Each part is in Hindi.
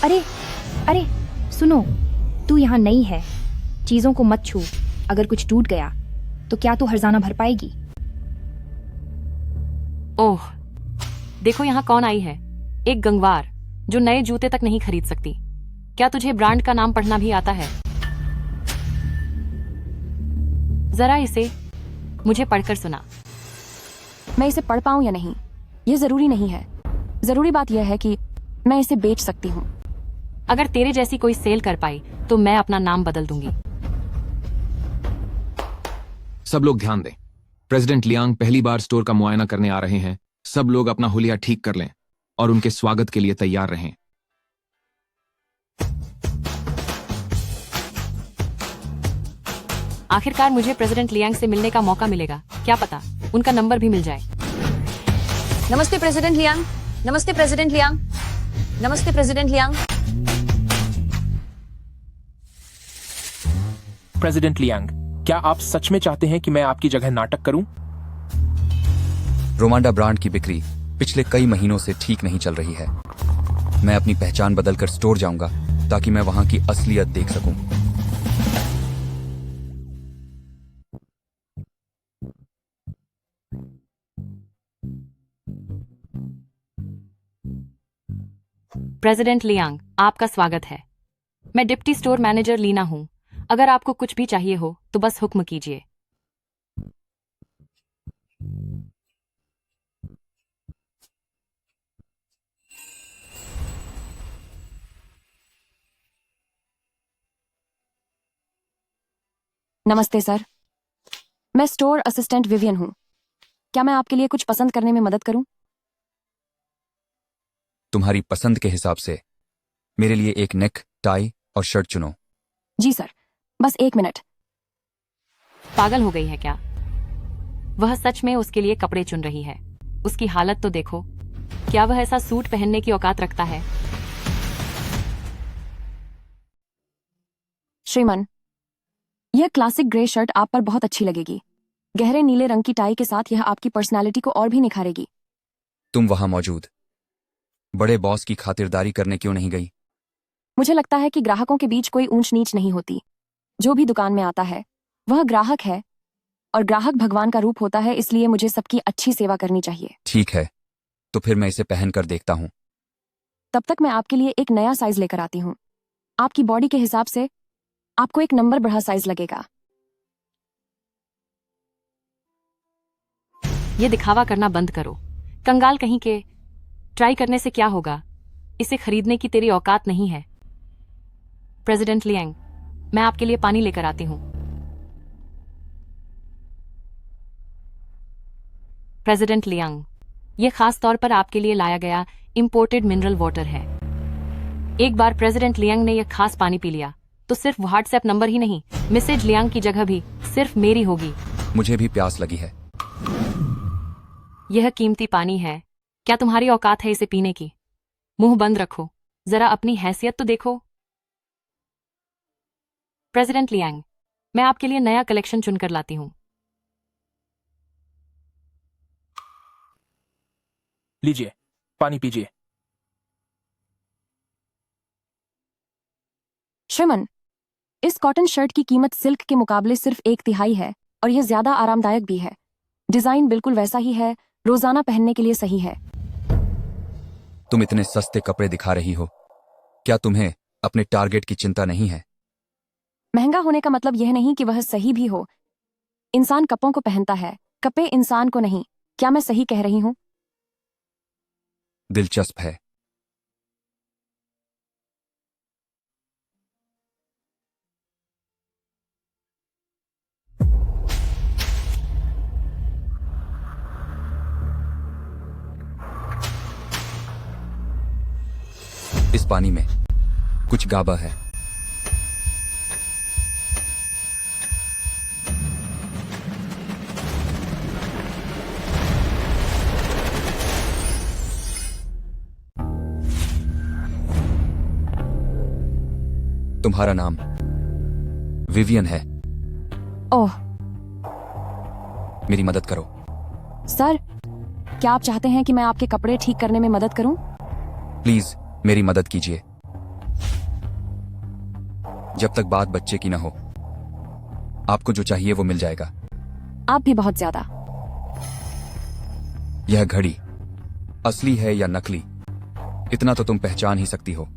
अरे अरे सुनो, तू यहाँ नई है, चीजों को मत छू। अगर कुछ टूट गया तो क्या तू हर्जाना भर पाएगी? ओह, देखो यहाँ कौन आई है। एक गंगवार जो नए जूते तक नहीं खरीद सकती। क्या तुझे ब्रांड का नाम पढ़ना भी आता है? जरा इसे मुझे पढ़कर सुना। मैं इसे पढ़ पाऊं या नहीं ये जरूरी नहीं है। जरूरी बात यह है कि मैं इसे बेच सकती हूँ। अगर तेरे जैसी कोई सेल कर पाई तो मैं अपना नाम बदल दूंगी। सब लोग ध्यान दें। प्रेसिडेंट लियांग पहली बार स्टोर का मुआयना करने आ रहे हैं। सब लोग अपना हुलिया ठीक कर लें और उनके स्वागत के लिए तैयार रहें। आखिरकार मुझे प्रेसिडेंट लियांग से मिलने का मौका मिलेगा। क्या पता उनका नंबर भी मिल जाए। नमस्ते प्रेसिडेंट लियांग। नमस्ते प्रेसिडेंट लियांग। नमस्ते प्रेसिडेंट लियांग। प्रेसिडेंट लियांग, क्या आप सच में चाहते हैं कि मैं आपकी जगह नाटक करूं? रोमांडा ब्रांड की बिक्री पिछले कई महीनों से ठीक नहीं चल रही है। मैं अपनी पहचान बदलकर स्टोर जाऊंगा ताकि मैं वहां की असलियत देख सकूं। प्रेसिडेंट लियांग, आपका स्वागत है। मैं डिप्टी स्टोर मैनेजर लीना हूं। अगर आपको कुछ भी चाहिए हो तो बस हुक्म कीजिए। नमस्ते सर, मैं स्टोर असिस्टेंट विवियन हूँ। क्या मैं आपके लिए कुछ पसंद करने में मदद करूं? तुम्हारी पसंद के हिसाब से मेरे लिए एक नेक, टाई और शर्ट चुनो। जी सर, बस 1 मिनट। पागल हो गई है क्या? वह सच में उसके लिए कपड़े चुन रही है। उसकी हालत तो देखो। क्या वह ऐसा सूट पहनने की औकात रखता है? श्रीमान, यह क्लासिक ग्रे शर्ट आप पर बहुत अच्छी लगेगी। गहरे नीले रंग की टाई के साथ यह आपकी पर्सनालिटी को और भी निखारेगी। तुम वहां मौजूद बड़े बॉस की खातिरदारी करने क्यों नहीं गई? मुझे लगता है कि ग्राहकों के बीच कोई ऊंच नीच नहीं होती। जो भी दुकान में आता है वह ग्राहक है और ग्राहक भगवान का रूप होता है, इसलिए मुझे सबकी अच्छी सेवा करनी चाहिए। ठीक है, तो फिर मैं इसे पहनकर देखता हूं। तब तक मैं आपके लिए एक नया साइज लेकर आती हूँ। आपकी बॉडी के हिसाब से आपको एक नंबर बढ़ा साइज लगेगा। ये दिखावा करना बंद करो। कंगाल कहीं के। ट्राई करने से क्या होगा? इसे खरीदने की तेरी औकात नहीं है। प्रेसिडेंट लियांग, मैं आपके लिए पानी लेकर आती हूं। प्रेसिडेंट लियांग, यह खास तौर पर आपके लिए लाया गया इंपोर्टेड मिनरल वाटर है। एक बार प्रेसिडेंट लियांग ने यह खास पानी पी लिया तो सिर्फ व्हाट्सएप नंबर ही नहीं, मिसेज लियांग की जगह भी सिर्फ मेरी होगी। मुझे भी प्यास लगी है। यह कीमती पानी है। क्या तुम्हारी औकात है इसे पीने की? मुंह बंद रखो, जरा अपनी हैसियत तो देखो। प्रेसिडेंट लियांग, मैं आपके लिए नया कलेक्शन चुनकर लाती हूं। लीजिए, पानी पीजिए। श्रीमान, इस कॉटन शर्ट की कीमत सिल्क के मुकाबले सिर्फ 1/3 है और यह ज्यादा आरामदायक भी है। डिजाइन बिल्कुल वैसा ही है, रोजाना पहनने के लिए सही है। तुम इतने सस्ते कपड़े दिखा रही हो। क्या तुम्हें अपने टारगेट की चिंता नहीं है? महंगा होने का मतलब यह नहीं कि वह सही भी हो। इंसान कपों को पहनता है, कपे इंसान को नहीं। क्या मैं सही कह रही हूं? दिलचस्प है। इस पानी में कुछ गाबा है। तुम्हारा नाम विवियन है। ओह मेरी मदद करो। सर, क्या आप चाहते हैं कि मैं आपके कपड़े ठीक करने में मदद करूं? प्लीज मेरी मदद कीजिए। जब तक बात बच्चे की ना हो। आपको जो चाहिए वो मिल जाएगा। आप भी बहुत ज्यादा। यह घड़ी असली है या नकली, इतना तो तुम पहचान ही सकती हो।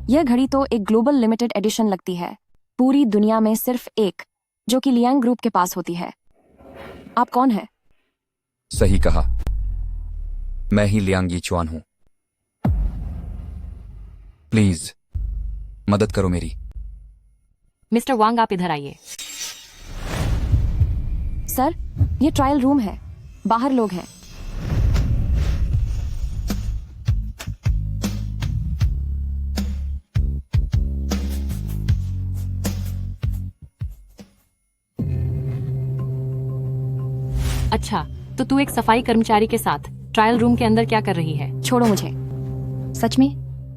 यह घड़ी तो एक ग्लोबल लिमिटेड एडिशन लगती है, पूरी दुनिया में सिर्फ एक, जो कि लियांग ग्रुप के पास होती है। आप कौन है? सही कहा, मैं ही लियांग यीचुआन हूं। प्लीज मदद करो मेरी। मिस्टर वांग, आप इधर आइए। सर, ये ट्रायल रूम है, बाहर लोग हैं। अच्छा, तो तू एक सफाई कर्मचारी के साथ ट्रायल रूम के अंदर क्या कर रही है? छोड़ो मुझे। सच में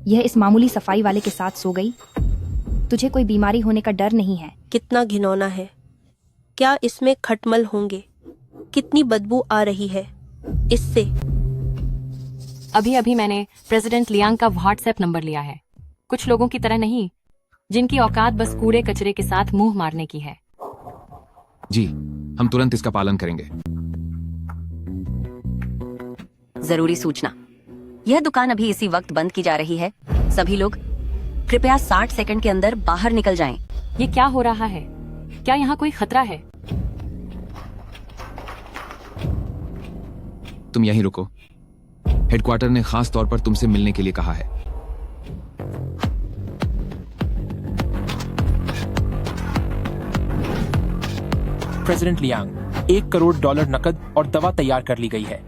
यह इस मामूली सफाई वाले के साथ सो गई? तुझे कोई बीमारी होने का डर नहीं है? कितना घिनौना है। क्या इसमें खटमल होंगे? कितनी बदबू आ रही है इससे। अभी अभी मैंने प्रेसिडेंट लियांग का व्हाट्सएप नंबर लिया है। कुछ लोगों की तरह नहीं, जिनकी औकात बस कूड़े कचरे के साथ मुंह मारने की है। जी, हम तुरंत इसका पालन करेंगे। जरूरी सूचना, यह दुकान अभी इसी वक्त बंद की जा रही है। सभी लोग कृपया 60 सेकंड के अंदर बाहर निकल जाएं। ये क्या हो रहा है? क्या यहाँ कोई खतरा है? तुम यहीं रुको, हेडक्वार्टर ने खास तौर पर तुमसे मिलने के लिए कहा है। प्रेसिडेंट लियांग, $1 करोड़ नकद और दवा तैयार कर ली गई है।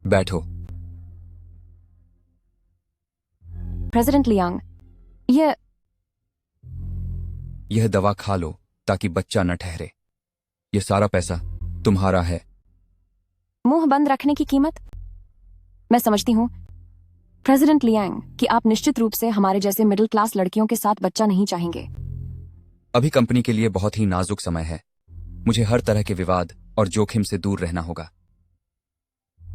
बैठो। प्रेसिडेंट लियांग, यह दवा खा लो ताकि बच्चा न ठहरे। यह सारा पैसा तुम्हारा है। मुंह बंद रखने की कीमत? मैं समझती हूँ प्रेसिडेंट लियांग कि आप निश्चित रूप से हमारे जैसे मिडिल क्लास लड़कियों के साथ बच्चा नहीं चाहेंगे। अभी कंपनी के लिए बहुत ही नाजुक समय है। मुझे हर तरह के विवाद और जोखिम से दूर रहना होगा।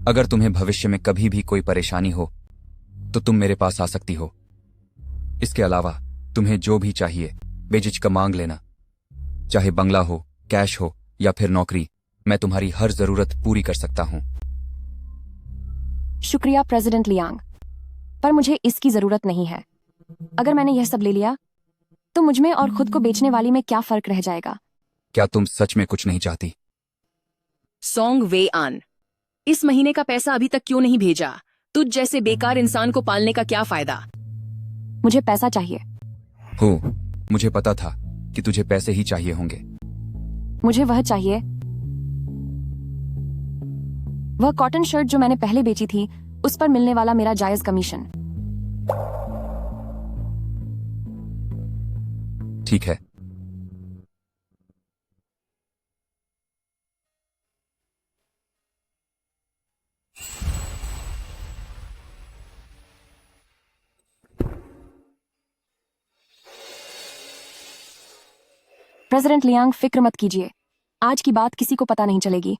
अगर तुम्हें भविष्य में कभी भी कोई परेशानी हो तो तुम मेरे पास आ सकती हो। इसके अलावा तुम्हें जो भी चाहिए बेझिझक मांग लेना, चाहे बंगला हो, कैश हो या फिर नौकरी। मैं तुम्हारी हर जरूरत पूरी कर सकता हूं। शुक्रिया प्रेसिडेंट लियांग, पर मुझे इसकी जरूरत नहीं है। अगर मैंने यह सब ले लिया तो मुझमें और खुद को बेचने वाली में क्या फर्क रह जाएगा? क्या तुम सच में कुछ नहीं चाहती? सोंग वे आन, इस महीने का पैसा अभी तक क्यों नहीं भेजा? तुझ जैसे बेकार इंसान को पालने का क्या फायदा? मुझे पैसा चाहिए। हो, मुझे पता था कि तुझे पैसे ही चाहिए होंगे। मुझे वह चाहिए, वह कॉटन शर्ट जो मैंने पहले बेची थी, उस पर मिलने वाला मेरा जायज कमीशन। ठीक है। प्रेसिडेंट लियांग, फिक्र मत कीजिए, आज की बात किसी को पता नहीं चलेगी,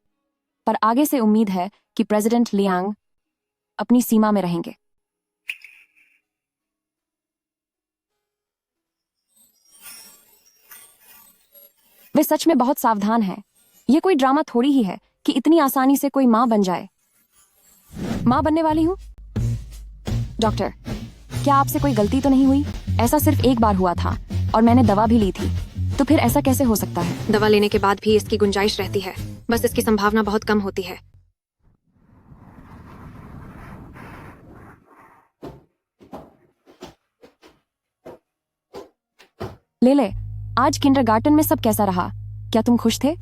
पर आगे से उम्मीद है कि प्रेसिडेंट लियांग अपनी सीमा में रहेंगे। वे सच में बहुत सावधान हैं। यह कोई ड्रामा थोड़ी ही है कि इतनी आसानी से कोई मां बन जाए। मां बनने वाली हूं। डॉक्टर, क्या आपसे कोई गलती तो नहीं हुई? ऐसा सिर्फ एक बार हुआ था और मैंने दवा भी ली थी, तो फिर ऐसा कैसे हो सकता है? दवा लेने के बाद भी इसकी गुंजाइश रहती है, बस इसकी संभावना बहुत कम होती है। ले, आज किंडरगार्टन में सब कैसा रहा? क्या तुम खुश थे?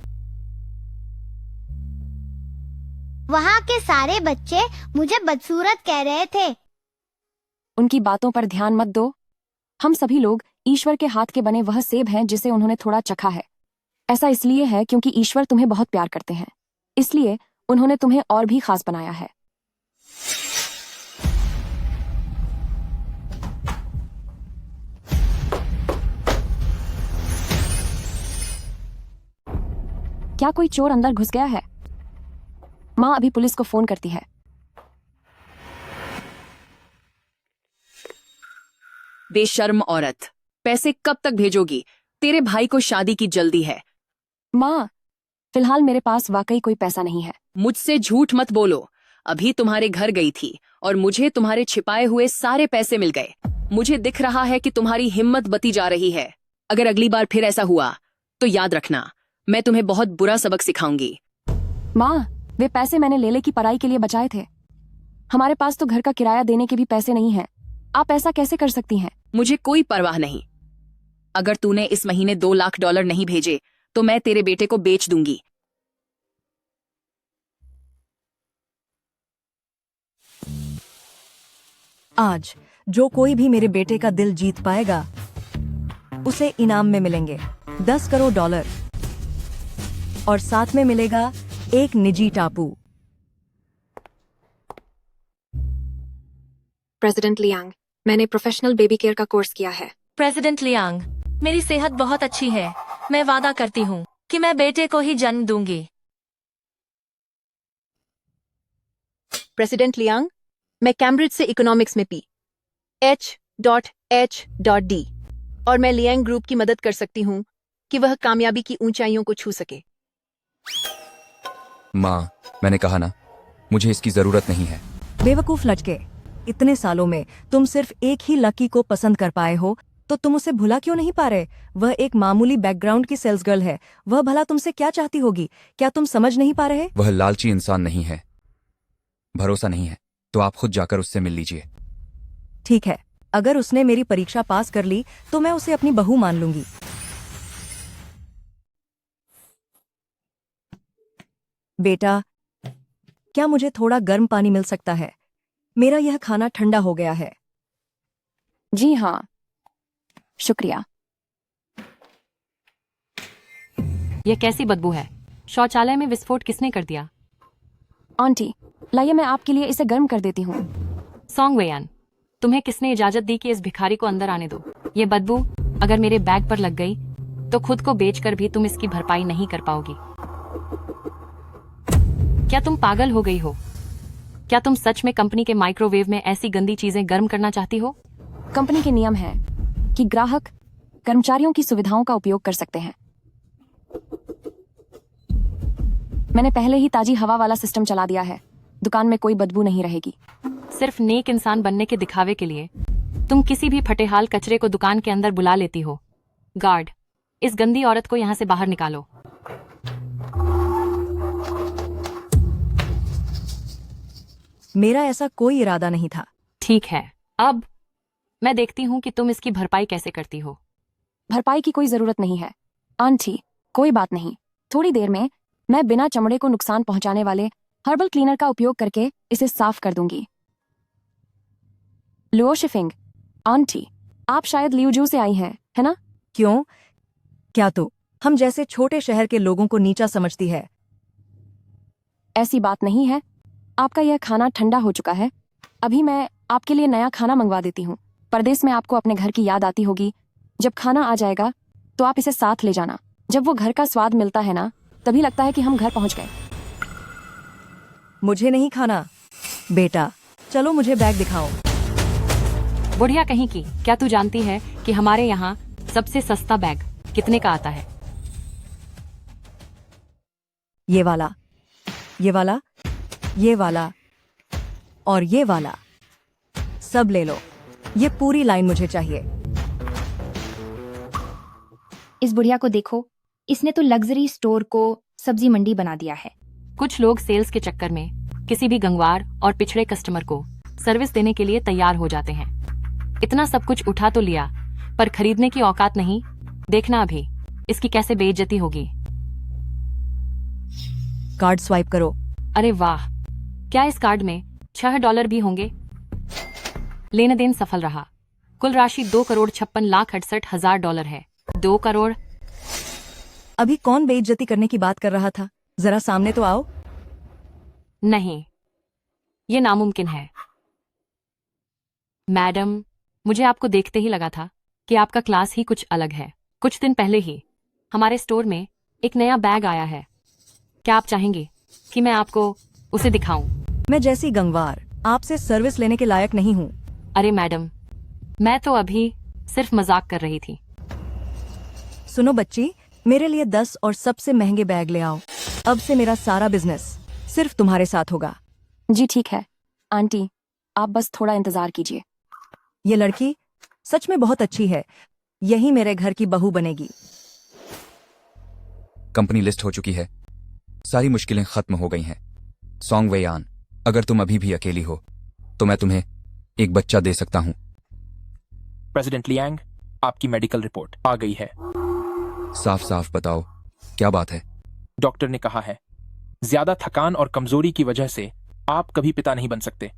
वहाँ के सारे बच्चे मुझे बदसूरत कह रहे थे। उनकी बातों पर ध्यान मत दो। हम सभी लोग ईश्वर के हाथ के बने वह सेब हैं जिसे उन्होंने थोड़ा चखा है। ऐसा इसलिए है क्योंकि ईश्वर तुम्हें बहुत प्यार करते हैं, इसलिए उन्होंने तुम्हें और भी खास बनाया है। क्या कोई चोर अंदर घुस गया है? माँ अभी पुलिस को फोन करती है। बेशर्म औरत, पैसे कब तक भेजोगी? तेरे भाई को शादी की जल्दी है। माँ, फिलहाल मेरे पास वाकई कोई पैसा नहीं है। मुझसे झूठ मत बोलो। अभी तुम्हारे घर गई थी और मुझे तुम्हारे छिपाए हुए सारे पैसे मिल गए। मुझे दिख रहा है कि तुम्हारी हिम्मत बती जा रही है। अगर अगली बार फिर ऐसा हुआ तो याद रखना, मैं तुम्हें बहुत बुरा सबक सिखाऊंगी। माँ, वे पैसे मैंने लेले की पढ़ाई के लिए बचाए थे। हमारे पास तो घर का किराया देने के भी पैसे नहीं हैं। आप ऐसा कैसे कर सकती हैं? मुझे कोई परवाह नहीं। अगर तूने इस महीने $2 लाख नहीं भेजे तो मैं तेरे बेटे को बेच दूंगी। आज जो कोई भी मेरे बेटे का दिल जीत पाएगा उसे इनाम में मिलेंगे $10 करोड़ और साथ में मिलेगा एक निजी टापू। प्रेसिडेंट लियांग, मैंने प्रोफेशनल बेबी केयर का कोर्स किया है। प्रेसिडेंट लियांग, मेरी सेहत बहुत अच्छी है। मैं वादा करती हूँ कि मैं बेटे को ही जन्म दूंगी। प्रेसिडेंट लियांग, मैं कैम्ब्रिज से इकोनॉमिक्स में H.H.D और मैं लियांग ग्रुप की मदद कर सकती हूँ कि वह कामयाबी की ऊंचाइयों को छू सके। माँ, मैंने कहा ना, मुझे इसकी जरूरत नहीं है। बेवकूफ लड़के, इतने सालों में तुम सिर्फ एक ही लकी को पसंद कर पाए हो तो तुम उसे भुला क्यों नहीं पा रहे? वह एक मामूली बैकग्राउंड की सेल्स गर्ल है। वह भला तुमसे क्या चाहती होगी? क्या तुम समझ नहीं पा रहे? वह लालची इंसान नहीं है। भरोसा नहीं है तो आप खुद जाकर उससे मिल लीजिए। ठीक है, अगर उसने मेरी परीक्षा पास कर ली तो मैं उसे अपनी बहू मान लूंगी। बेटा, क्या मुझे थोड़ा गर्म पानी मिल सकता है? मेरा यह खाना ठंडा हो गया है। जी हाँ, शुक्रिया। यह कैसी बदबू है? शौचालय में विस्फोट किसने कर दिया? आंटी, लाइए मैं आपके लिए इसे गर्म कर देती हूँ। सॉन्ग वेयान, तुम्हें किसने इजाजत दी कि इस भिखारी को अंदर आने दो? ये बदबू अगर मेरे बैग पर लग गई तो खुद को बेचकर भी तुम इसकी भरपाई नहीं कर पाओगी। क्या तुम पागल हो गई हो? क्या तुम सच में कंपनी के माइक्रोवेव में ऐसी गंदी चीजें गर्म करना चाहती हो? कंपनी के नियम है कि ग्राहक कर्मचारियों की सुविधाओं का उपयोग कर सकते हैं। मैंने पहले ही ताजी हवा वाला सिस्टम चला दिया है। दुकान में कोई बदबू नहीं रहेगी। सिर्फ नेक इंसान बनने के दिखावे के लिए तुम किसी भी फटेहाल कचरे को दुकान के अंदर बुला लेती हो। गार्ड, इस गंदी औरत को यहाँ से बाहर निकालो। मेरा ऐसा कोई इरादा नहीं था। ठीक है, अब मैं देखती हूँ कि तुम इसकी भरपाई कैसे करती हो। भरपाई की कोई जरूरत नहीं है आंटी, कोई बात नहीं। थोड़ी देर में मैं बिना चमड़े को नुकसान पहुंचाने वाले हर्बल क्लीनर का उपयोग करके इसे साफ कर दूंगी। लुओ शिफिंग, आंटी, आप शायद लियूजू से आई हैं, है ना? क्यों? क्या तो हम जैसे छोटे शहर के लोगों को नीचा समझती है? ऐसी बात नहीं है। आपका यह खाना ठंडा हो चुका है। अभी मैं आपके लिए नया खाना मंगवा देती हूँ। परदेश में आपको अपने घर की याद आती होगी। जब खाना आ जाएगा तो आप इसे साथ ले जाना। जब वो घर का स्वाद मिलता है ना, तभी लगता है कि हम घर पहुंच गए। मुझे नहीं खाना। बेटा, चलो मुझे बैग दिखाओ। बुढ़िया कहीं की, क्या तू जानती है कि हमारे यहाँ सबसे सस्ता बैग कितने का आता है? ये वाला, ये वाला, ये वाला और ये वाला, सब ले लो। ये पूरी लाइन मुझे चाहिए। इस बुढ़िया को देखो, इसने तो लग्जरी स्टोर को सब्जी मंडी बना दिया है। कुछ लोग सेल्स के चक्कर में किसी भी गंवार और पिछड़े कस्टमर को सर्विस देने के लिए तैयार हो जाते हैं। इतना सब कुछ उठा तो लिया, पर खरीदने की औकात नहीं। देखना अभी इसकी कैसे बेइज्जती होगी। कार्ड स्वाइप करो। अरे वाह, क्या इस कार्ड में $6 भी होंगे? लेन देन सफल रहा। कुल राशि $2,56,68,000 है। 2 करोड़। अभी कौन बेइज्जती करने की बात कर रहा था? जरा सामने तो आओ। नहीं, ये नामुमकिन है। मैडम, मुझे आपको देखते ही लगा था कि आपका क्लास ही कुछ अलग है। कुछ दिन पहले ही हमारे स्टोर में एक नया बैग आया है। क्या आप चाहेंगे कि मैं आपको उसे दिखाऊं? मैं जैसी गंगवार आपसे सर्विस लेने के लायक नहीं हूँ। अरे मैडम, मैं तो अभी सिर्फ मजाक कर रही थी। सुनो बच्ची, मेरे लिए 10 और सबसे महंगे बैग ले आओ। अब से मेरा सारा बिजनेस सिर्फ तुम्हारे साथ होगा। जी ठीक है आंटी, आप बस थोड़ा इंतजार कीजिए। ये लड़की सच में बहुत अच्छी है, यही मेरे घर की बहू बनेगी। कंपनी लिस्ट हो चुकी है, सारी मुश्किलें खत्म हो गई हैं। सॉन्ग वेयान, अगर तुम अभी भी अकेली हो तो मैं तुम्हें एक बच्चा दे सकता हूं। प्रेसिडेंट लियांग, आपकी मेडिकल रिपोर्ट आ गई है। साफ साफ बताओ, क्या बात है? डॉक्टर ने कहा है ज्यादा थकान और कमजोरी की वजह से आप कभी पिता नहीं बन सकते।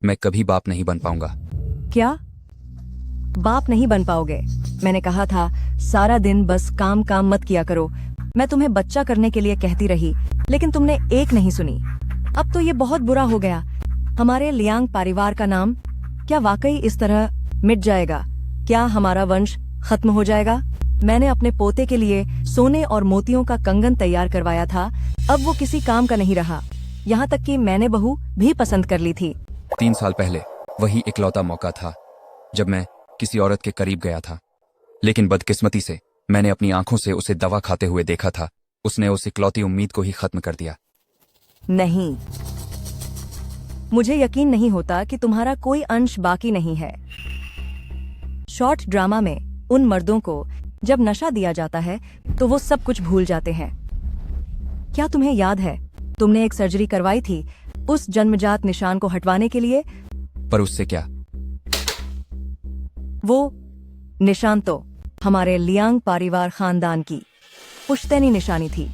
मैं कभी बाप नहीं बन पाऊंगा। क्या बाप नहीं बन पाओगे? मैंने कहा था सारा दिन बस काम काम मत किया करो। मैं तुम्हें बच्चा करने के लिए कहती रही, लेकिन तुमने एक नहीं सुनी। अब तो ये बहुत बुरा हो गया। हमारे लियांग परिवार का नाम क्या वाकई इस तरह मिट जाएगा? क्या हमारा वंश खत्म हो जाएगा? मैंने अपने पोते के लिए सोने और मोतियों का कंगन तैयार करवाया था, अब वो किसी काम का नहीं रहा। यहाँ तक कि मैंने बहू भी पसंद कर ली थी। 3 साल पहले वही इकलौता मौका था जब मैं किसी औरत के करीब गया था, लेकिन बदकिस्मती से मैंने अपनी आंखों से उसे दवा खाते हुए देखा था। उसने उस इकलौती उम्मीद को ही खत्म कर दिया। नहीं, मुझे यकीन नहीं होता कि तुम्हारा कोई अंश बाकी नहीं है। शॉर्ट ड्रामा में उन मर्दों को जब नशा दिया जाता है तो वो सब कुछ भूल जाते हैं। क्या तुम्हें याद है तुमने एक सर्जरी करवाई थी उस जन्मजात निशान को हटवाने के लिए? पर उससे क्या? वो निशान तो हमारे लियांग परिवार खानदान की पुश्तैनी निशानी थी।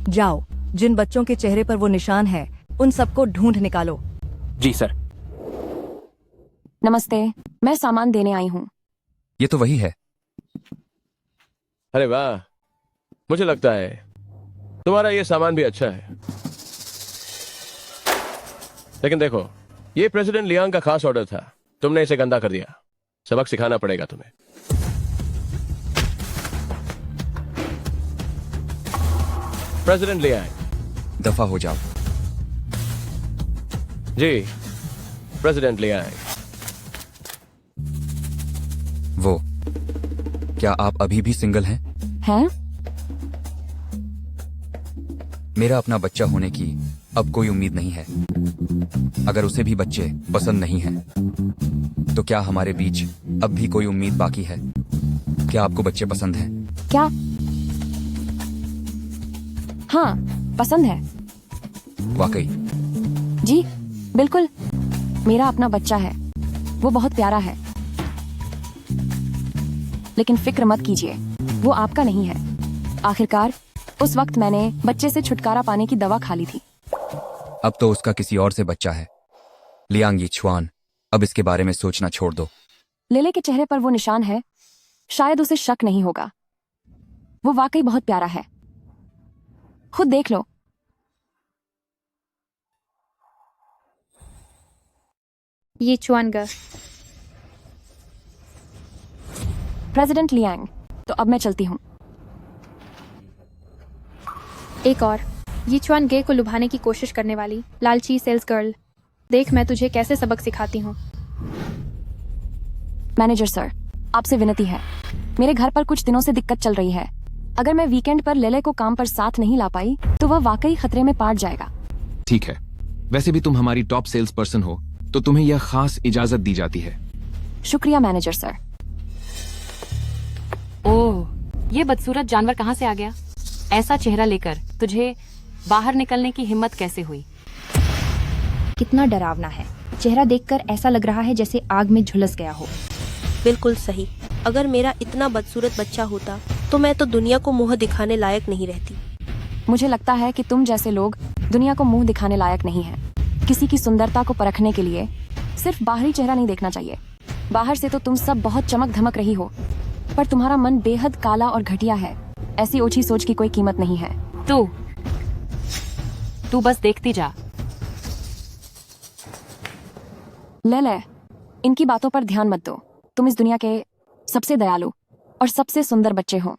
जाओ, जिन बच्चों के चेहरे पर वो निशान है उन सबको ढूंढ निकालो। जी सर। नमस्ते, मैं सामान देने आई हूँ। ये तो वही है। अरे वाह, मुझे लगता है तुम्हारा ये सामान भी अच्छा है, लेकिन देखो, ये प्रेसिडेंट लियांग का खास ऑर्डर था। तुमने इसे गंदा कर दिया। सबक सिखाना पड़ेगा तुम्हें। प्रेसिडेंट लियांग, दफा हो जाओ। जी प्रेसिडेंट लियांग। वो, क्या आप अभी भी सिंगल हैं? हैं? मेरा अपना बच्चा होने की अब कोई उम्मीद नहीं है। अगर उसे भी बच्चे पसंद नहीं हैं, तो क्या हमारे बीच अब भी कोई उम्मीद बाकी है? क्या आपको बच्चे पसंद हैं? क्या? हाँ, पसंद है। वाकई? जी बिल्कुल, मेरा अपना बच्चा है, वो बहुत प्यारा है। लेकिन फिक्र मत कीजिए, वो आपका नहीं है। आखिरकार उस वक्त मैंने बच्चे से छुटकारा पाने की दवा खा ली थी। अब तो उसका किसी और से बच्चा है। लियांग यीछुआन, अब इसके बारे में सोचना छोड़ दो। लेले के चेहरे पर वो निशान है, शायद उसे शक नहीं होगा। वो वाकई बहुत प्यारा है, खुद देख लो। ये चुआनगा। प्रेसिडेंट लियांग, तो अब मैं चलती हूँ। एक और, ये चुआन गे को लुभाने की कोशिश करने वाली लालची सेल्स गर्ल। देख मैं तुझे कैसे सबक सिखाती हूँ। मैनेजर सर, आपसे विनती है, मेरे घर पर कुछ दिनों से दिक्कत चल रही है। अगर मैं वीकेंड पर लेले को काम पर साथ नहीं ला पाई तो वह वाकई खतरे में पड़ जाएगा। ठीक है, वैसे भी तुम हमारी टॉप सेल्स पर्सन हो, तो तुम्हें यह खास इजाजत दी जाती है। शुक्रिया मैनेजर सर। ओह, ये बदसूरत जानवर कहाँ से आ गया? ऐसा चेहरा लेकर तुझे बाहर निकलने की हिम्मत कैसे हुई? कितना डरावना है। चेहरा देखकर ऐसा लग रहा है जैसे आग में झुलस गया हो। बिल्कुल सही। अगर मेरा इतना बदसूरत बच्चा होता तो मैं तो दुनिया को मुंह दिखाने लायक नहीं रहती। मुझे लगता है कि तुम जैसे लोग दुनिया को मुंह दिखाने लायक नहीं हैं। किसी की सुंदरता को परखने के लिए सिर्फ बाहरी चेहरा नहीं देखना चाहिए। बाहर से तो तुम सब बहुत चमक धमक रही हो, पर तुम्हारा मन बेहद काला और घटिया है। ऐसी ओछी सोच की कोई कीमत नहीं है। तू बस देखती जा। ले, इनकी बातों पर ध्यान मत दो। तुम इस दुनिया के सबसे दयालु और सबसे सुंदर बच्चे हो।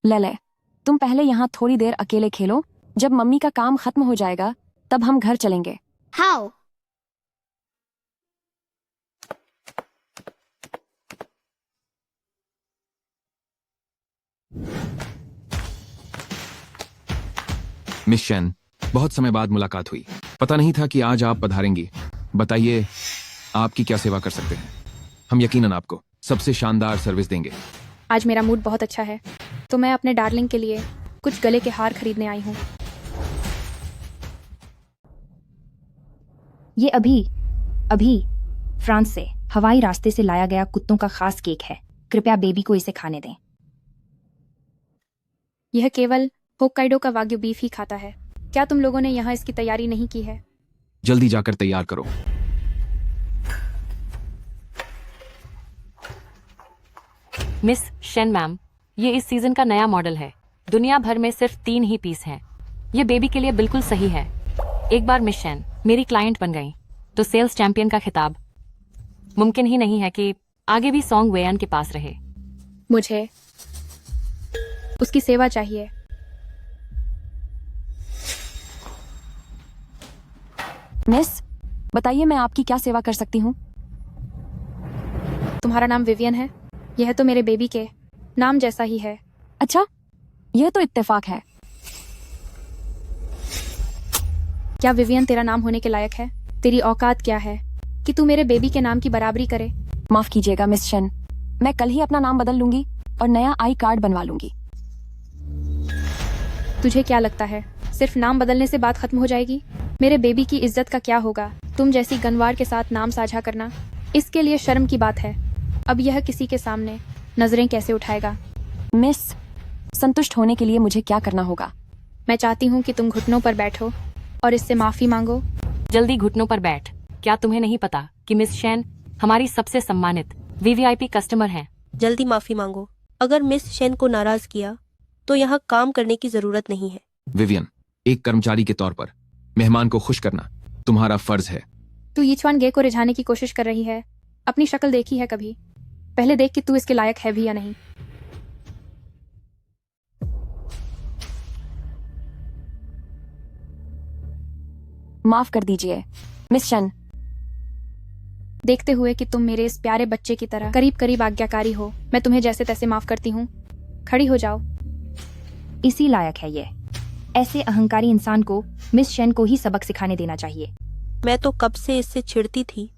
ले, तुम पहले यहाँ थोड़ी देर अकेले खेलो। जब मम्मी का काम खत्म हो जाएगा तब हम घर चलेंगे। हाउ मिस शेन, बहुत समय बाद मुलाकात हुई। पता नहीं था कि आज आप पधारेंगी। बताइए, आपकी क्या सेवा कर सकते हैं? हम यकीनन आपको सबसे शानदार सर्विस देंगे। आज मेरा मूड बहुत अच्छा है, तो मैं अपने डार्लिंग के लिए कुछ गले के हार खरीदने आई हूँ। ये अभी फ्रांस से हवाई रास्ते से लाया गया कुत्तों का खास केक है। कृपया बेबी को इसे खाने दें। यह केवल होक्काइडो का वाग्यू बीफ ही खाता है। क्या तुम लोगों ने यहाँ इसकी तैयारी नहीं की है? जल्दी जाकर तैयार करो। मिस शेन मैम, ये इस सीजन का नया मॉडल है। दुनिया भर में सिर्फ 3 ही पीस हैं। ये बेबी के लिए बिल्कुल सही है। एक बार मिस शेन मेरी क्लाइंट बन गई तो सेल्स चैंपियन का खिताब मुमकिन ही नहीं है कि आगे भी सॉन्ग वेयन के पास रहे। मुझे उसकी सेवा चाहिए। मिस, बताइए मैं आपकी क्या सेवा कर सकती हूँ? तुम्हारा नाम विवियन है? यह तो मेरे बेबी के नाम जैसा ही है। अच्छा, यह तो इत्तेफाक है। क्या विवियन तेरा नाम होने के लायक है? तेरी औकात क्या है कि तू मेरे बेबी के नाम की बराबरी करे? माफ कीजिएगा मिस शेन, मैं कल ही अपना नाम बदल लूंगी और नया आई कार्ड बनवा लूंगी। तुझे क्या लगता है सिर्फ नाम बदलने से बात खत्म हो जाएगी? मेरे बेबी की इज्जत का क्या होगा? तुम जैसी गनवार के साथ नाम साझा करना इसके लिए शर्म की बात है। अब यह किसी के सामने नजरें कैसे उठाएगा? मिस, संतुष्ट होने के लिए मुझे क्या करना होगा? मैं चाहती हूँ कि तुम घुटनों पर बैठो और इससे माफी मांगो। जल्दी घुटनों पर बैठ। क्या तुम्हें नहीं पता कि मिस शेन हमारी सबसे सम्मानित वीवीआईपी कस्टमर हैं? जल्दी माफी मांगो। अगर मिस शेन को नाराज किया तो यहाँ काम करने की जरूरत नहीं है। विवियन, एक कर्मचारी के तौर पर मेहमान को खुश करना तुम्हारा फर्ज है। तू यीचुआन गे को रिझाने की कोशिश कर रही है। अपनी शक्ल देखी है कभी? पहले देख कि तू इसके लायक है भी या नहीं। माफ कर दीजिए मिस शेन। देखते हुए कि तुम मेरे इस प्यारे बच्चे की तरह करीब करीब आज्ञाकारी हो, मैं तुम्हें जैसे तैसे माफ करती हूँ। खड़ी हो जाओ। इसी लायक है ये। ऐसे अहंकारी इंसान को मिस शेन को ही सबक सिखाने देना चाहिए। मैं तो कब से इससे चिढ़ती थी।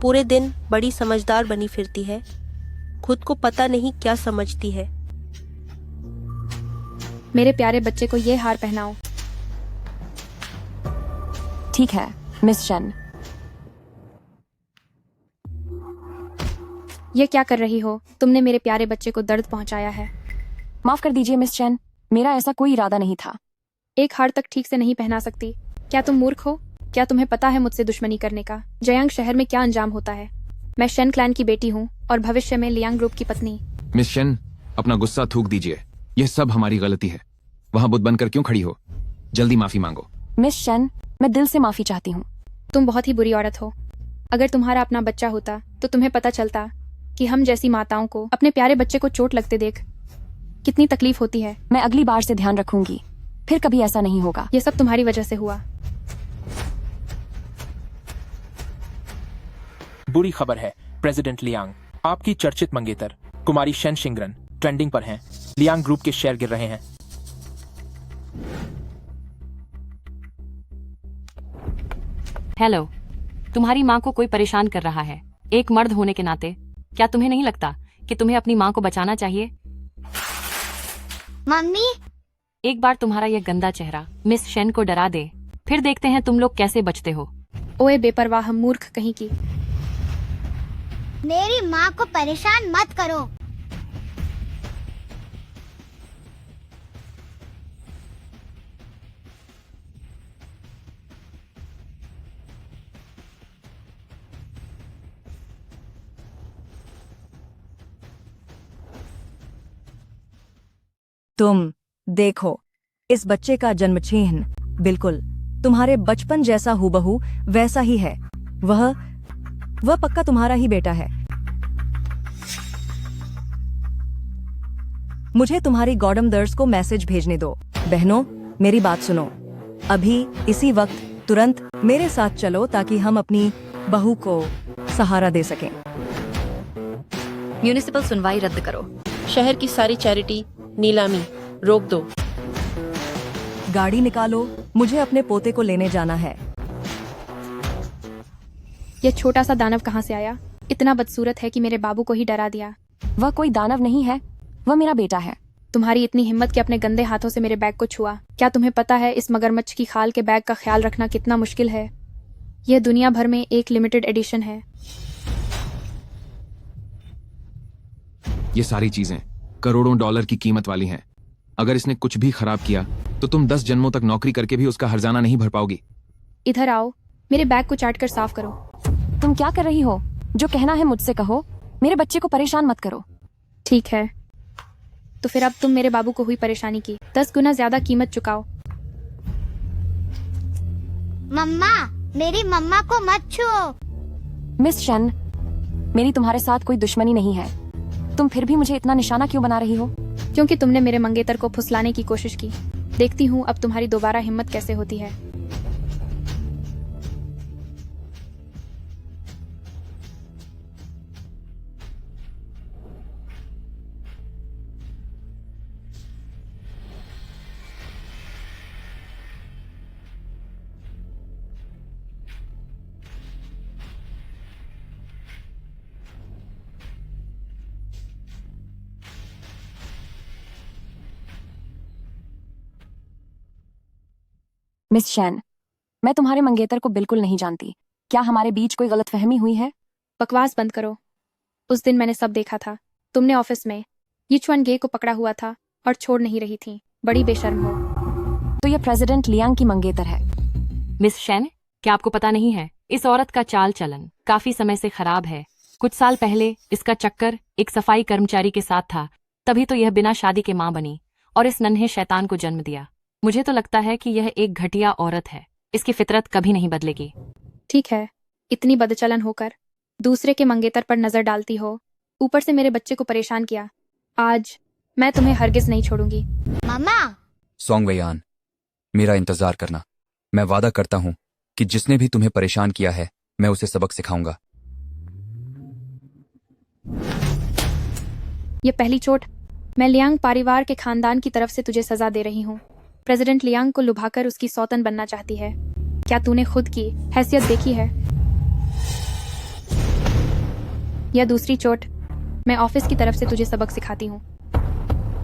पूरे दिन बड़ी समझदार बनी फिरती है, खुद को पता नहीं क्या समझती है। मेरे प्यारे बच्चे को ये हार पहनाओ। ठीक है मिस शेन। ये क्या कर रही हो? तुमने मेरे प्यारे बच्चे को दर्द पहुंचाया है। माफ कर दीजिए मिस शेन, मेरा ऐसा कोई इरादा नहीं था। एक हार तक ठीक से नहीं पहना सकती? क्या तुम मूर्ख हो? क्या तुम्हें पता है मुझसे दुश्मनी करने का जयांग शहर में क्या अंजाम होता है? मैं शेन क्लैन की बेटी हूँ और भविष्य में लियांग ग्रुप की पत्नी। मिस शेन, अपना गुस्सा थूक दीजिए। यह सब हमारी गलती है। वहां बुत बनकर क्यों खड़ी हो? जल्दी माफी मांगो। मिस शेन, मैं दिल से माफी चाहती हूँ। तुम बहुत ही बुरी औरत हो। अगर तुम्हारा अपना बच्चा होता तो तुम्हें पता चलता कि हम जैसी माताओं को अपने प्यारे बच्चे को चोट लगते देख कितनी तकलीफ होती है। मैं अगली बार से ध्यान रखूंगी, फिर कभी ऐसा नहीं होगा। ये सब तुम्हारी वजह से हुआ। बुरी खबर है प्रेसिडेंट लियांग, आपकी चर्चित मंगेतर कुमारी शेन शिंगरन ट्रेंडिंग पर हैं। लियांग ग्रुप के शेयर गिर रहे हैं। हेलो, तुम्हारी माँ को कोई परेशान कर रहा है। एक मर्द होने के नाते क्या तुम्हें नहीं लगता कि तुम्हें अपनी माँ को बचाना चाहिए? मम्मी, एक बार तुम्हारा यह गंदा चेहरा मिस शेन को डरा दे, फिर देखते हैं तुम लोग कैसे बचते हो। ओए बेपरवाह मूर्ख कहीं की। मेरी माँ को परेशान मत करो। तुम देखो, इस बच्चे का जन्म चिन्ह बिल्कुल तुम्हारे बचपन जैसा हूबहू वैसा ही है। वह पक्का तुम्हारा ही बेटा है। मुझे तुम्हारी गॉडम दर्स को मैसेज भेजने दो। बहनों, मेरी बात सुनो। अभी इसी वक्त तुरंत मेरे साथ चलो ताकि हम अपनी बहू को सहारा दे सकें। म्यूनिसिपल सुनवाई रद्द करो। शहर की सारी चैरिटी नीलामी रोक दो। गाड़ी निकालो, मुझे अपने पोते को लेने जाना है। यह छोटा सा दानव कहाँ से आया? इतना बदसूरत है कि मेरे बाबू को ही डरा दिया। वह कोई दानव नहीं है, वह मेरा बेटा है। तुम्हारी इतनी हिम्मत कि अपने गंदे हाथों से मेरे बैग को छुआ। क्या तुम्हें पता है इस मगरमच्छ की खाल के बैग का ख्याल रखना कितना मुश्किल है? यह दुनिया भर में एक लिमिटेड एडिशन है। ये सारी चीजें करोड़ों डॉलर की कीमत वाली हैं। अगर इसने कुछ भी खराब किया तो तुम 10 जन्मों तक नौकरी करके भी उसका हर्जाना नहीं भर पाओगी। इधर आओ, मेरे बैग को चाट कर साफ करो। तुम क्या कर रही हो? जो कहना है मुझसे कहो, मेरे बच्चे को परेशान मत करो। ठीक है, तो फिर अब तुम मेरे बाबू को हुई परेशानी की 10 गुना ज्यादा कीमत चुकाओ। मम्मा, मेरी मम्मा को मत छुओ। मिस शन, मेरी तुम्हारे साथ कोई दुश्मनी नहीं है। तुम फिर भी मुझे इतना निशाना क्यों बना रही हो? क्योंकि तुमने मेरे मंगेतर को फुसलाने की कोशिश की। देखती हूँ अब तुम्हारी दोबारा हिम्मत कैसे होती है। मिस शैन, मैं तुम्हारे मंगेतर को बिल्कुल नहीं जानती। क्या हमारे बीच कोई गलतफहमी हुई है? बकवास बंद करो। उस दिन मैंने सब देखा था। तुमने ऑफिस में यीचुआन गे को पकड़ा हुआ था और छोड़ नहीं रही थी। बड़ी बेशर्म हो। तो ये प्रेसिडेंट लियांग की मंगेतर है। मिस शैन, क्या आपको पता नहीं है इस औरत का चाल चलन काफी समय से खराब है। कुछ साल पहले इसका चक्कर एक सफाई कर्मचारी के साथ था, तभी तो यह बिना शादी के मां बनी और इस नन्हे शैतान को जन्म दिया। मुझे तो लगता है कि यह एक घटिया औरत है। इसकी फितरत कभी नहीं बदलेगी। ठीक है, इतनी बदचलन होकर दूसरे के मंगेतर पर नजर डालती हो, ऊपर से मेरे बच्चे को परेशान किया। आज मैं तुम्हें हरगिज नहीं छोड़ूंगी। मामा, सोंग वेयान, मेरा इंतजार करना। मैं वादा करता हूं कि जिसने भी तुम्हें परेशान किया है मैं उसे सबक सिखाऊंगा। ये पहली चोट। मैं लियांग परिवार के खानदान की तरफ से तुझे सजा दे रही हूँ। प्रेसिडेंट लियांग को लुभाकर उसकी सौतन बनना चाहती है। क्या तूने खुद की हैसियत देखी है? यह दूसरी चोट। मैं ऑफिस की तरफ से तुझे सबक सिखाती हूँ।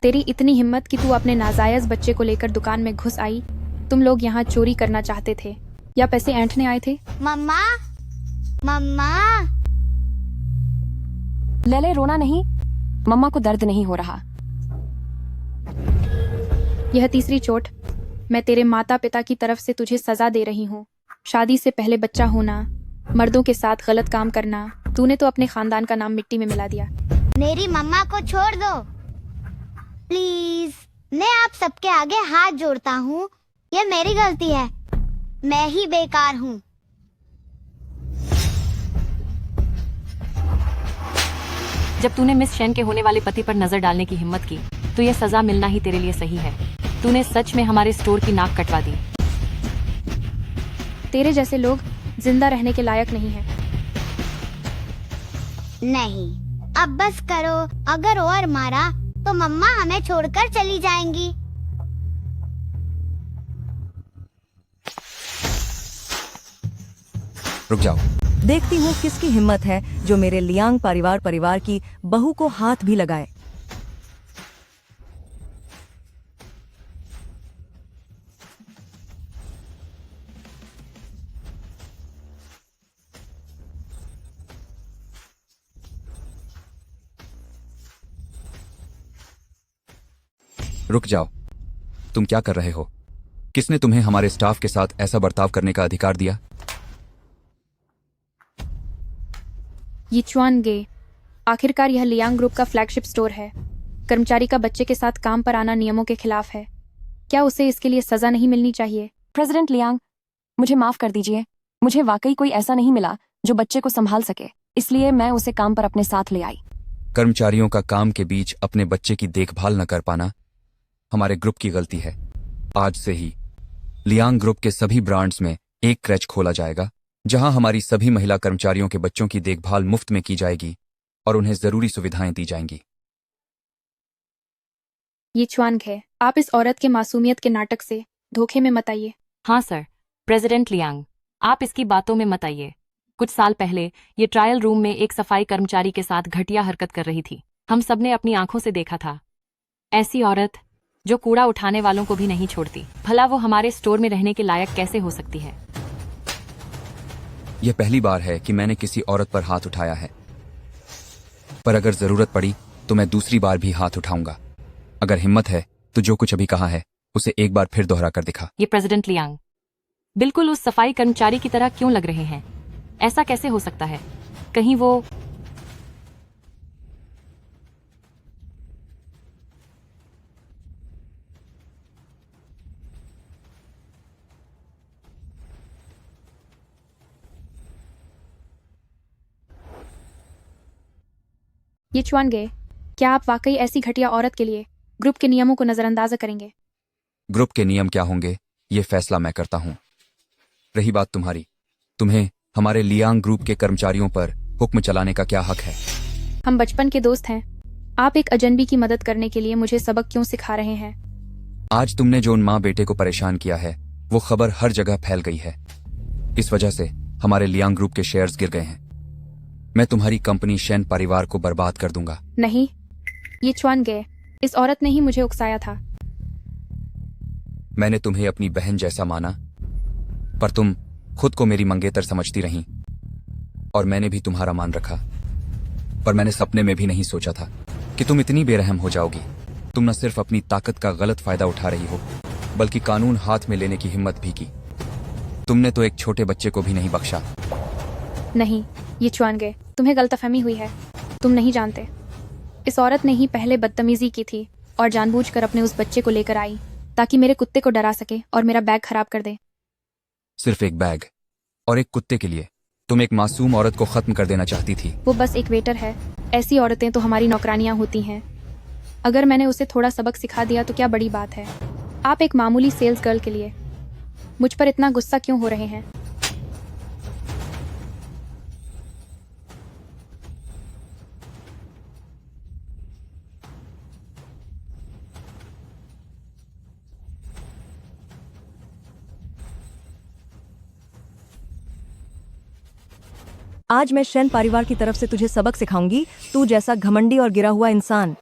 तेरी इतनी हिम्मत कि तू अपने नाजायज बच्चे को लेकर दुकान में घुस आई। तुम लोग यहाँ चोरी करना चाहते थे या पैसे ऐंठने आए थे? मम्मा, मम्मा। ले रोना नहीं, मम्मा को दर्द नहीं हो रहा। यह तीसरी चोट। मैं तेरे माता पिता की तरफ से तुझे सजा दे रही हूँ। शादी से पहले बच्चा होना, मर्दों के साथ गलत काम करना, तूने तो अपने खानदान का नाम मिट्टी में मिला दिया। मेरी मम्मा को छोड़ दो प्लीज। मैं आप सबके आगे हाथ जोड़ता हूँ, ये मेरी गलती है। मैं ही बेकार हूँ। जब तूने मिस शैन के होने वाले पति पर नजर डालने की हिम्मत की तो यह सजा मिलना ही तेरे लिए सही है। तूने सच में हमारे स्टोर की नाक कटवा दी। तेरे जैसे लोग जिंदा रहने के लायक नहीं हैं। नहीं, अब बस करो। अगर और मारा तो मम्मा हमें छोड़कर चली जाएंगी। रुक जाओ। देखती हूँ किसकी हिम्मत है जो मेरे लियांग परिवार की बहू को हाथ भी लगाए। रुक जाओ। तुम क्या कर रहे हो? किसने तुम्हें हमारे स्टाफ के साथ ऐसा बर्ताव करने का अधिकार दिया? यीचुआन गे, आखिरकार यह लियांग ग्रुप का फ्लैगशिप स्टोर है। कर्मचारी का बच्चे के साथ काम पर आना नियमों के खिलाफ है। क्या उसे इसके लिए सजा नहीं मिलनी चाहिए? प्रेसिडेंट लियांग, मुझे माफ कर दीजिए। मुझे वाकई कोई ऐसा नहीं मिला जो बच्चे को संभाल सके, इसलिए मैं उसे काम पर अपने साथ ले आई। कर्मचारियों का काम के बीच अपने बच्चे की देखभाल न कर पाना हमारे ग्रुप की गलती है। आज से ही लियांग ग्रुप के सभी ब्रांड्स में एक क्रैच खोला जाएगा, जहां हमारी सभी महिला कर्मचारियों के बच्चों की देखभाल मुफ्त में की जाएगी और उन्हें जरूरी सुविधाएं दी जाएंगी। ये च्वांग है। आप इस औरत के मासूमियत के नाटक से धोखे में मत आइए। हाँ सर, प्रेसिडेंट लियांग, आप इसकी बातों में मत आइए। कुछ साल पहले ये ट्रायल रूम में एक सफाई कर्मचारी के साथ घटिया हरकत कर रही थी। हम सबने अपनी आंखों से देखा था। ऐसी औरत जो कूड़ा उठाने वालों को भी नहीं छोड़ती, भला वो हमारे स्टोर में रहने के लायक कैसे हो सकती है? यह पहली बार है कि मैंने किसी औरत पर हाथ उठाया है, पर अगर जरूरत पड़ी तो मैं दूसरी बार भी हाथ उठाऊंगा। अगर हिम्मत है तो जो कुछ अभी कहा है उसे एक बार फिर दोहरा कर दिखा। ये प्रेसिडेंट लियांग बिल्कुल उस सफाई कर्मचारी की तरह क्यों लग रहे हैं? ऐसा कैसे हो सकता है? कहीं वो ये च्वांग है। क्या आप वाकई ऐसी घटिया औरत के लिए ग्रुप के नियमों को नजरअंदाज करेंगे? ग्रुप के नियम क्या होंगे ये फैसला मैं करता हूं। रही बात तुम्हारी, तुम्हें हमारे लियांग ग्रुप के कर्मचारियों पर हुक्म चलाने का क्या हक है? हम बचपन के दोस्त हैं। आप एक अजनबी की मदद करने के लिए मुझे सबक क्यों सिखा रहे हैं? आज तुमने जो उन माँ बेटे को परेशान किया है वो खबर हर जगह फैल गई है। इस वजह से हमारे लियांग ग्रुप के शेयर्स गिर गए हैं। मैं तुम्हारी कंपनी शेन परिवार को बर्बाद कर दूंगा। नहीं, ये च्वांग है। इस औरत ने ही मुझे उकसाया था। मैंने तुम्हें अपनी बहन जैसा माना, पर तुम खुद को मेरी मंगेतर समझती रहीं और मैंने भी तुम्हारा मान रखा। पर मैंने सपने में भी नहीं सोचा था कि तुम इतनी बेरहम हो जाओगी। तुम न सिर्फ अपनी ताकत का गलत फायदा उठा रही हो, बल्कि कानून हाथ में लेने की हिम्मत भी की। तुमने तो एक छोटे बच्चे को भी नहीं बख्शा। नहीं, ये च्वांग है। तुम्हें गलतफहमी हुई है। तुम नहीं जानते। इस औरत ने ही पहले बदतमीजी की थी और जानबूझकर अपने उस बच्चे को लेकर आई ताकि मेरे कुत्ते को डरा सके और मेरा बैग खराब कर दे। सिर्फ एक बैग और एक कुत्ते के लिए तुम एक मासूम औरत को खत्म कर देना चाहती थी। वो बस एक वेटर है। ऐसी औरतें तो हमारी नौकरानियां होती हैं। अगर मैंने उसे थोड़ा सबक सिखा दिया तो क्या बड़ी बात है? आप एक मामूली सेल्स गर्ल के लिए मुझ पर इतना गुस्सा क्यों हो रहे हैं? आज मैं शेन परिवार की तरफ से तुझे सबक सिखाऊंगी। तू जैसा घमंडी और गिरा हुआ इंसान,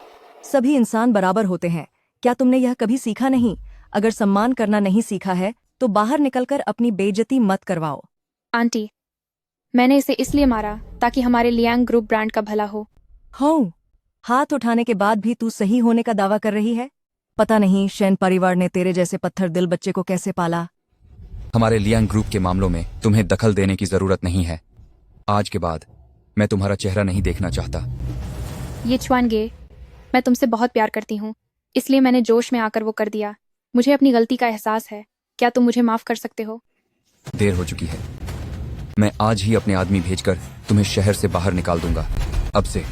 सभी इंसान बराबर होते हैं। क्या तुमने यह कभी सीखा नहीं? अगर सम्मान करना नहीं सीखा है तो बाहर निकलकर अपनी बेइज्जती मत करवाओ। आंटी, मैंने इसे इसलिए मारा ताकि हमारे लियांग ग्रुप ब्रांड का भला हो। हो, हाथ उठाने के बाद भी तू सही होने का दावा कर रही है। पता नहीं शेन परिवार ने तेरे जैसे पत्थर दिल बच्चे को कैसे पाला। हमारे लियांग ग्रुप के मामलों में तुम्हें दखल देने की जरूरत नहीं है। आज के बाद मैं तुम्हारा चेहरा नहीं देखना चाहता। ये च्वांगे, मैं तुमसे बहुत प्यार करती हूँ, इसलिए मैंने जोश में आकर वो कर दिया। मुझे अपनी गलती का एहसास है। क्या तुम मुझे माफ कर सकते हो? देर हो चुकी है। मैं आज ही अपने आदमी भेजकर तुम्हें शहर से बाहर निकाल दूंगा। अब से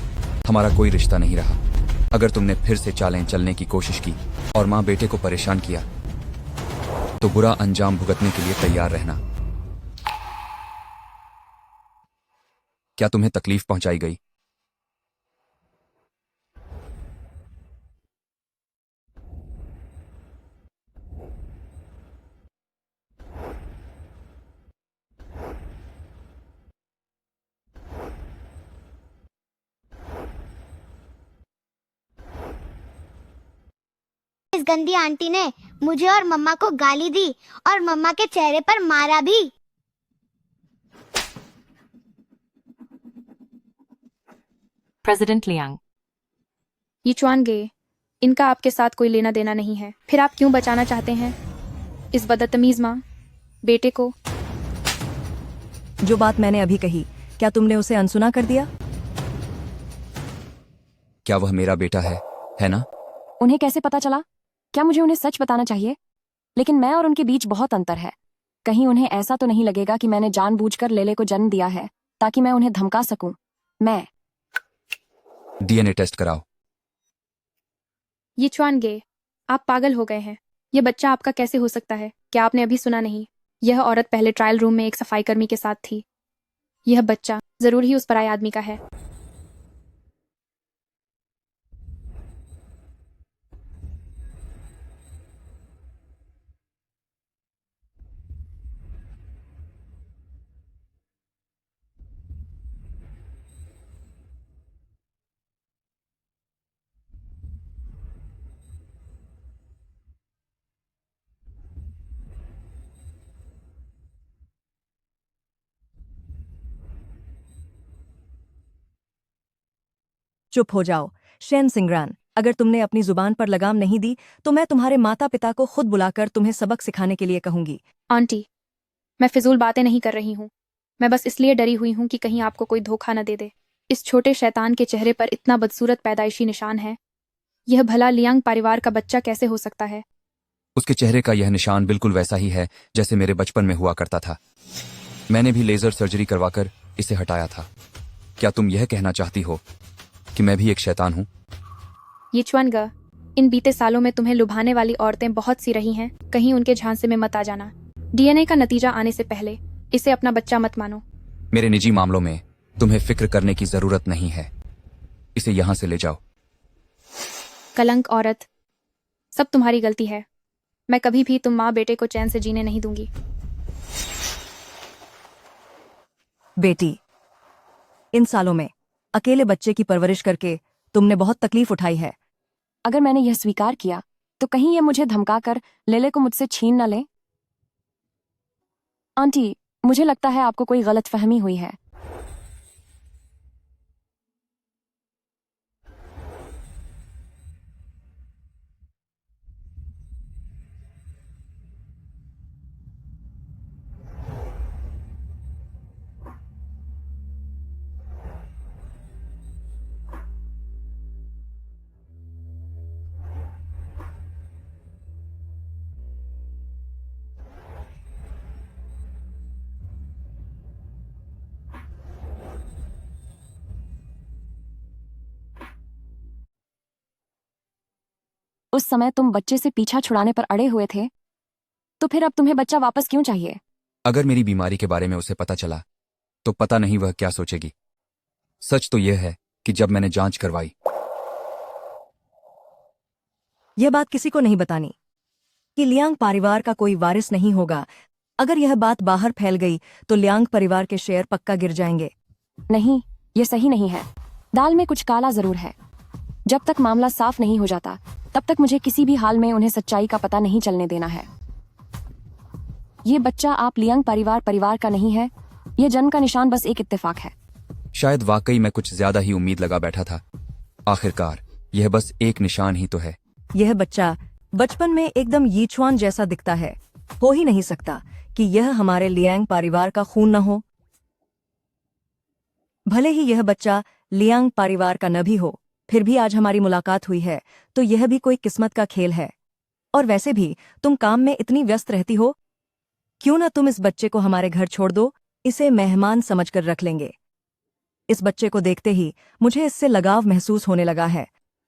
हमारा कोई रिश्ता नहीं रहा। अगर तुमने फिर से चालें चलने की कोशिश की और माँ बेटे को परेशान किया तो बुरा अंजाम भुगतने के लिए तैयार रहना। क्या तुम्हें तकलीफ पहुंचाई गई? इस गंदी आंटी ने मुझे और मम्मा को गाली दी और मम्मा के चेहरे पर मारा भी। प्रेसिडेंट लियांग, ये च्वांगे, इनका आपके साथ कोई लेना देना नहीं है। फिर आप क्यों बचाना चाहते हैं इस बदतमीज माँ बेटे को? जो बात मैंने अभी कही, क्या तुमने उसे अनसुना कर दिया? क्या वह मेरा बेटा है ना? उन्हें कैसे पता चला? क्या मुझे उन्हें सच बताना चाहिए? लेकिन मैं और उनके बीच बहुत अंतर है। कहीं उन्हें ऐसा तो नहीं लगेगा कि मैंने जानबूझकर लेले को जन्म दिया है ताकि मैं उन्हें धमका सकूं। मैं डीएनए टेस्ट कराओ। ये चुआन गे, आप पागल हो गए हैं। ये बच्चा आपका कैसे हो सकता है? क्या आपने अभी सुना नहीं? यह औरत पहले ट्रायल रूम में एक सफाई कर्मी के साथ थी। यह बच्चा जरूर ही उस पराये आदमी का है। चुप हो जाओ शेन सिंगरान। अगर तुमने अपनी जुबान पर लगाम नहीं दी तो मैं तुम्हारे माता पिता को खुद बुलाकर तुम्हें सबक सिखाने के लिए कहूंगी। आंटी, मैं फिजूल बातें नहीं कर रही हूँ। मैं बस इसलिए डरी हुई हूँ कि कहीं आपको कोई धोखा न दे दे। इस छोटे शैतान के चेहरे पर इतना बदसूरत पैदाइशी निशान है। यह भला लियांग परिवार का बच्चा कैसे हो सकता है? उसके चेहरे का यह निशान बिल्कुल वैसा ही है जैसे मेरे बचपन में हुआ करता था। मैंने भी लेजर सर्जरी करवाकर इसे हटाया था। क्या तुम यह कहना चाहती हो कि मैं भी एक शैतान हूँ? ये चुअनग, इन बीते सालों में तुम्हें लुभाने वाली औरतें बहुत सी रही हैं। कहीं उनके झांसे में मत आ जाना। डीएनए का नतीजा आने से पहले इसे अपना बच्चा मत मानो। मेरे निजी मामलों में तुम्हें फिक्र करने की जरूरत नहीं है। इसे यहां से ले जाओ। कलंक औरत, सब तुम्हारी गलती है। मैं कभी भी तुम माँ बेटे को चैन से जीने नहीं दूंगी। बेटी, इन सालों में अकेले बच्चे की परवरिश करके तुमने बहुत तकलीफ उठाई है। अगर मैंने यह स्वीकार किया तो कहीं यह मुझे धमकाकर लेले को मुझसे छीन न ले। आंटी, मुझे लगता है आपको कोई गलतफहमी हुई है। उस समय तुम बच्चे से पीछा छुड़ाने पर अड़े हुए थे, तो फिर अब तुम्हें बच्चा वापस क्यों चाहिए? अगर मेरी बीमारी के बारे में उसे पता चला तो पता नहीं वह क्या सोचेगी। सच तो यह है कि जब मैंने जांच करवाई, यह बात किसी को नहीं बतानी कि लियांग परिवार का कोई वारिस नहीं होगा। अगर यह बात बाहर फैल गई तो लियांग परिवार के शेयर पक्का गिर जाएंगे। नहीं, यह सही नहीं है। दाल में कुछ काला जरूर है। जब तक मामला साफ नहीं हो जाता तब तक मुझे किसी भी हाल में उन्हें सच्चाई का पता नहीं चलने देना है। ये बच्चा आप लियांग परिवार का नहीं है। यह जन्म का निशान बस एक इत्तेफाक है। शायद वाकई मैं कुछ ज्यादा ही उम्मीद लगा बैठा था। आखिरकार यह बस एक निशान ही तो है। यह बच्चा बचपन में एकदम यीचुआन जैसा दिखता है। हो ही नहीं सकता कि यह हमारे लियांग परिवार का खून न हो। भले ही यह बच्चा लियांग परिवार का न भी हो, फिर भी आज हमारी मुलाकात हुई है तो यह भी कोई किस्मत का खेल है। और वैसे भी तुम काम में इतनी व्यस्त रहती हो, क्यों ना तुम इस बच्चे को हमारे घर छोड़ दो। इसे मेहमान समझकर रख लेंगे। इस बच्चे को देखते ही मुझे इससे लगाव महसूस होने लगा है।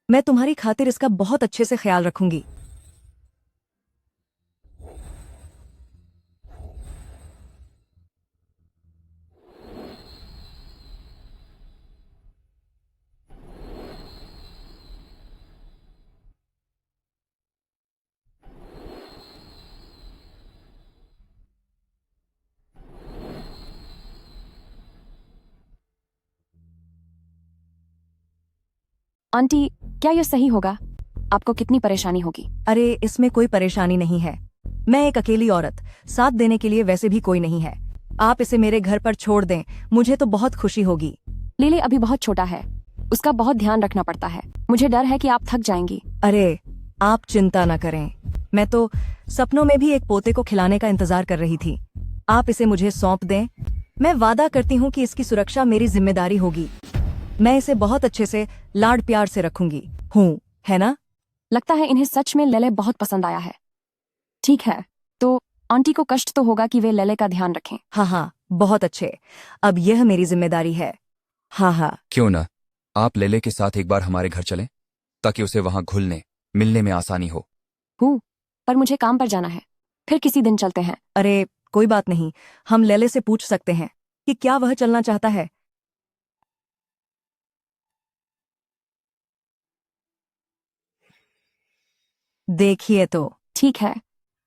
मैं तुम्हारी खातिर इसका बहुत अच्छे से ख्याल रखूंगी। आंटी, क्या यह सही होगा? आपको कितनी परेशानी होगी? अरे, इसमें कोई परेशानी नहीं है। मैं एक अकेली औरत, साथ देने के लिए वैसे भी कोई नहीं है। आप इसे मेरे घर पर छोड़ दें, मुझे तो बहुत खुशी होगी। लीले अभी बहुत छोटा है, उसका बहुत ध्यान रखना पड़ता है। मुझे डर है कि आप थक जाएंगी। अरे, आप चिंता न करें। मैं तो सपनों में भी एक पोते को खिलाने का इंतजार कर रही थी। आप इसे मुझे सौंप दें। मैं वादा करती हूँ कि इसकी सुरक्षा मेरी जिम्मेदारी होगी। मैं इसे बहुत अच्छे से लाड प्यार से रखूंगी। है ना? लगता है इन्हें सच में लेले बहुत पसंद आया है। ठीक है, तो आंटी को कष्ट तो होगा कि वे लेले का ध्यान रखें। हाँ हाँ, बहुत अच्छे। अब यह मेरी जिम्मेदारी है। हाँ हाँ। क्यों ना? आप लेले के साथ एक बार हमारे घर चलें ताकि उसे वहां घुलने मिलने में आसानी हो। हूँ, पर मुझे काम पर जाना है। फिर किसी दिन चलते हैं। अरे कोई बात नहीं, हम लेले से पूछ सकते हैं कि क्या वह चलना चाहता है। देखिए तो। ठीक है,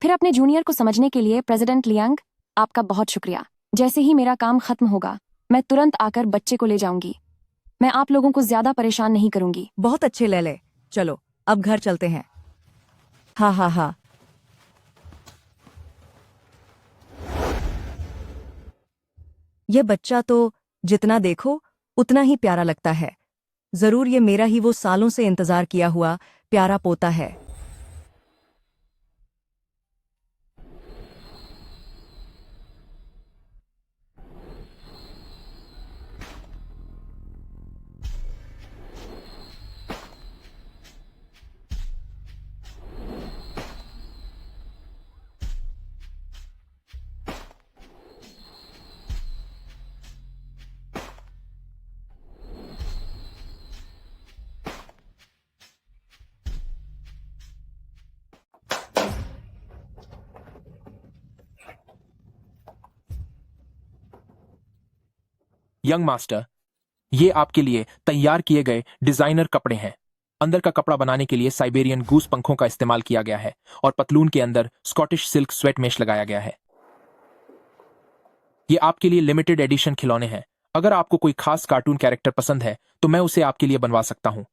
फिर अपने जूनियर को समझने के लिए प्रेसिडेंट लियांग, आपका बहुत शुक्रिया। जैसे ही मेरा काम खत्म होगा मैं तुरंत आकर बच्चे को ले जाऊंगी। मैं आप लोगों को ज्यादा परेशान नहीं करूंगी। बहुत अच्छे लेले, चलो अब घर चलते हैं। हाँ हाँ हाँ। यह बच्चा तो जितना देखो उतना ही प्यारा लगता है। जरूर ये मेरा ही वो सालों से इंतजार किया हुआ प्यारा पोता है। यंग मास्टर, ये आपके लिए तैयार किए गए डिजाइनर कपड़े हैं। अंदर का कपड़ा बनाने के लिए साइबेरियन गूस पंखों का इस्तेमाल किया गया है और पतलून के अंदर स्कॉटिश सिल्क स्वेट मेश लगाया गया है। ये आपके लिए लिमिटेड एडिशन खिलौने हैं। अगर आपको कोई खास कार्टून कैरेक्टर पसंद है तो मैं उसे आपके लिए बनवा सकता हूं।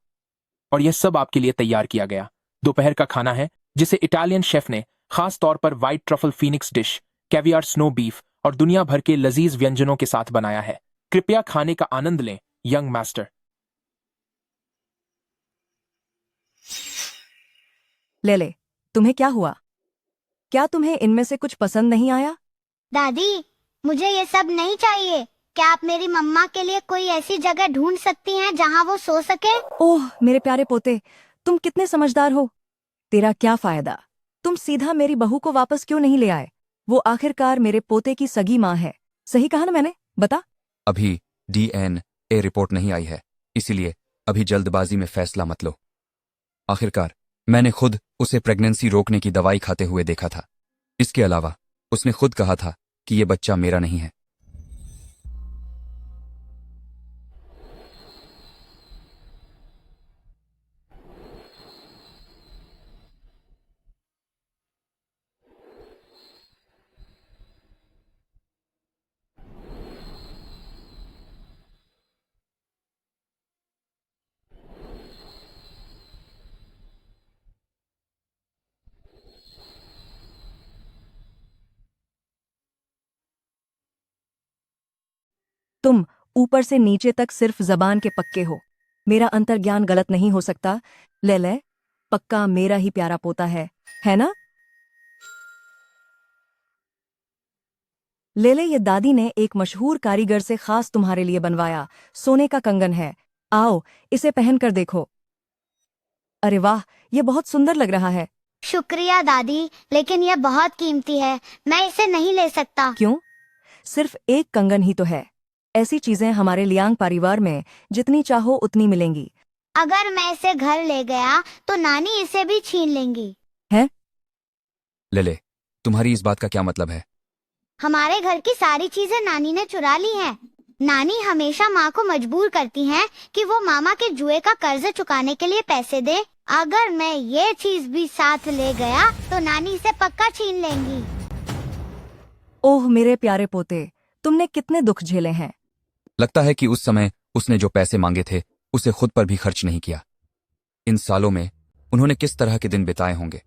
और यह सब आपके लिए तैयार किया गया। दोपहर का खाना है जिसे इटालियन शेफ ने खास तौर पर white truffle Phoenix dish, caviar snow beef और दुनिया भर के लजीज व्यंजनों के साथ बनाया है। कृपया खाने का आनंद लें, यंग मास्टर। लेले, तुम्हें क्या हुआ? क्या तुम्हें इनमें से कुछ पसंद नहीं आया? दादी, मुझे ये सब नहीं चाहिए। क्या आप मेरी मम्मा के लिए कोई ऐसी जगह ढूंढ सकती हैं जहां वो सो सके? ओह मेरे प्यारे पोते, तुम कितने समझदार हो। तेरा क्या फायदा? तुम सीधा मेरी बहू को वापस क्यों नहीं ले आए? वो आखिरकार मेरे पोते की सगी माँ है। सही कहा ना मैंने? बता। अभी DNA रिपोर्ट नहीं आई है, इसीलिए अभी जल्दबाजी में फैसला मत लो। आखिरकार मैंने खुद उसे प्रेगनेंसी रोकने की दवाई खाते हुए देखा था। इसके अलावा उसने खुद कहा था कि ये बच्चा मेरा नहीं है। तुम ऊपर से नीचे तक सिर्फ जबान के पक्के हो। मेरा अंतर्ज्ञान गलत नहीं हो सकता। ले पक्का मेरा ही प्यारा पोता है ना? ले ये दादी ने एक मशहूर कारीगर से खास तुम्हारे लिए बनवाया सोने का कंगन है। आओ इसे पहनकर देखो। अरे वाह, ये बहुत सुंदर लग रहा है। शुक्रिया दादी, लेकिन यह बहुत कीमती है। मैं इसे नहीं ले सकता। क्यों? सिर्फ एक कंगन ही तो है। ऐसी चीजें हमारे लियांग परिवार में जितनी चाहो उतनी मिलेंगी। अगर मैं इसे घर ले गया तो नानी इसे भी छीन लेंगी। है? ले तुम्हारी इस बात का क्या मतलब है? हमारे घर की सारी चीजें नानी ने चुरा ली हैं। नानी हमेशा माँ को मजबूर करती हैं कि वो मामा के जुए का कर्ज चुकाने के लिए पैसे दे। अगर मैं ये चीज भी साथ ले गया तो नानी इसे पक्का छीन लेंगी। ओह मेरे प्यारे पोते, तुमने कितने दुख झेले हैं। लगता है कि उस समय उसने जो पैसे मांगे थे उसे खुद पर भी खर्च नहीं किया। इन सालों में उन्होंने किस तरह के दिन बिताए होंगे।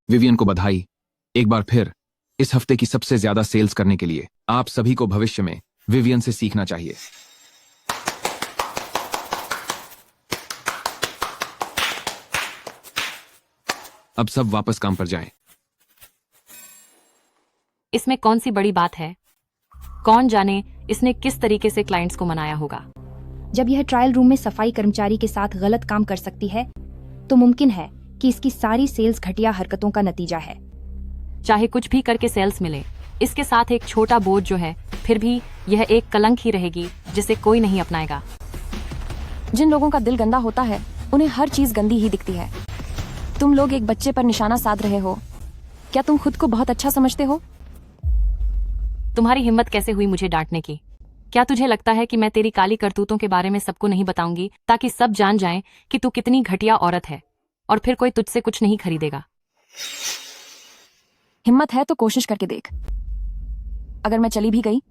विवियन को बधाई एक बार फिर इस हफ्ते की सबसे ज्यादा सेल्स करने के लिए। आप सभी को भविष्य में विवियन से सीखना चाहिए। अब सब वापस काम पर जाएं। इसमें कौन सी बड़ी बात है? कौन जाने इसने किस तरीके से क्लाइंट्स को मनाया होगा। जब यह ट्रायल रूम में सफाई कर्मचारी के साथ गलत काम कर सकती है तो मुमकिन है कि इसकी सारी सेल्स घटिया हरकतों का नतीजा है। चाहे कुछ भी करके सेल्स मिले, इसके साथ एक छोटा बोझ जो है, फिर भी यह एक कलंक ही रहेगी जिसे कोई नहीं अपनाएगा। जिन लोगों का दिल गंदा होता है उन्हें हर चीज गंदी ही दिखती है। तुम लोग एक बच्चे पर निशाना साध रहे हो। क्या तुम खुद को बहुत अच्छा समझते हो? तुम्हारी हिम्मत कैसे हुई मुझे डांटने की? क्या तुझे लगता है कि मैं तेरी काली करतूतों के बारे में सबको नहीं बताऊंगी ताकि सब जान जाएं कि तू कितनी घटिया औरत है और फिर कोई तुझसे कुछ नहीं खरीदेगा? हिम्मत है तो कोशिश करके देख। अगर मैं चली भी गई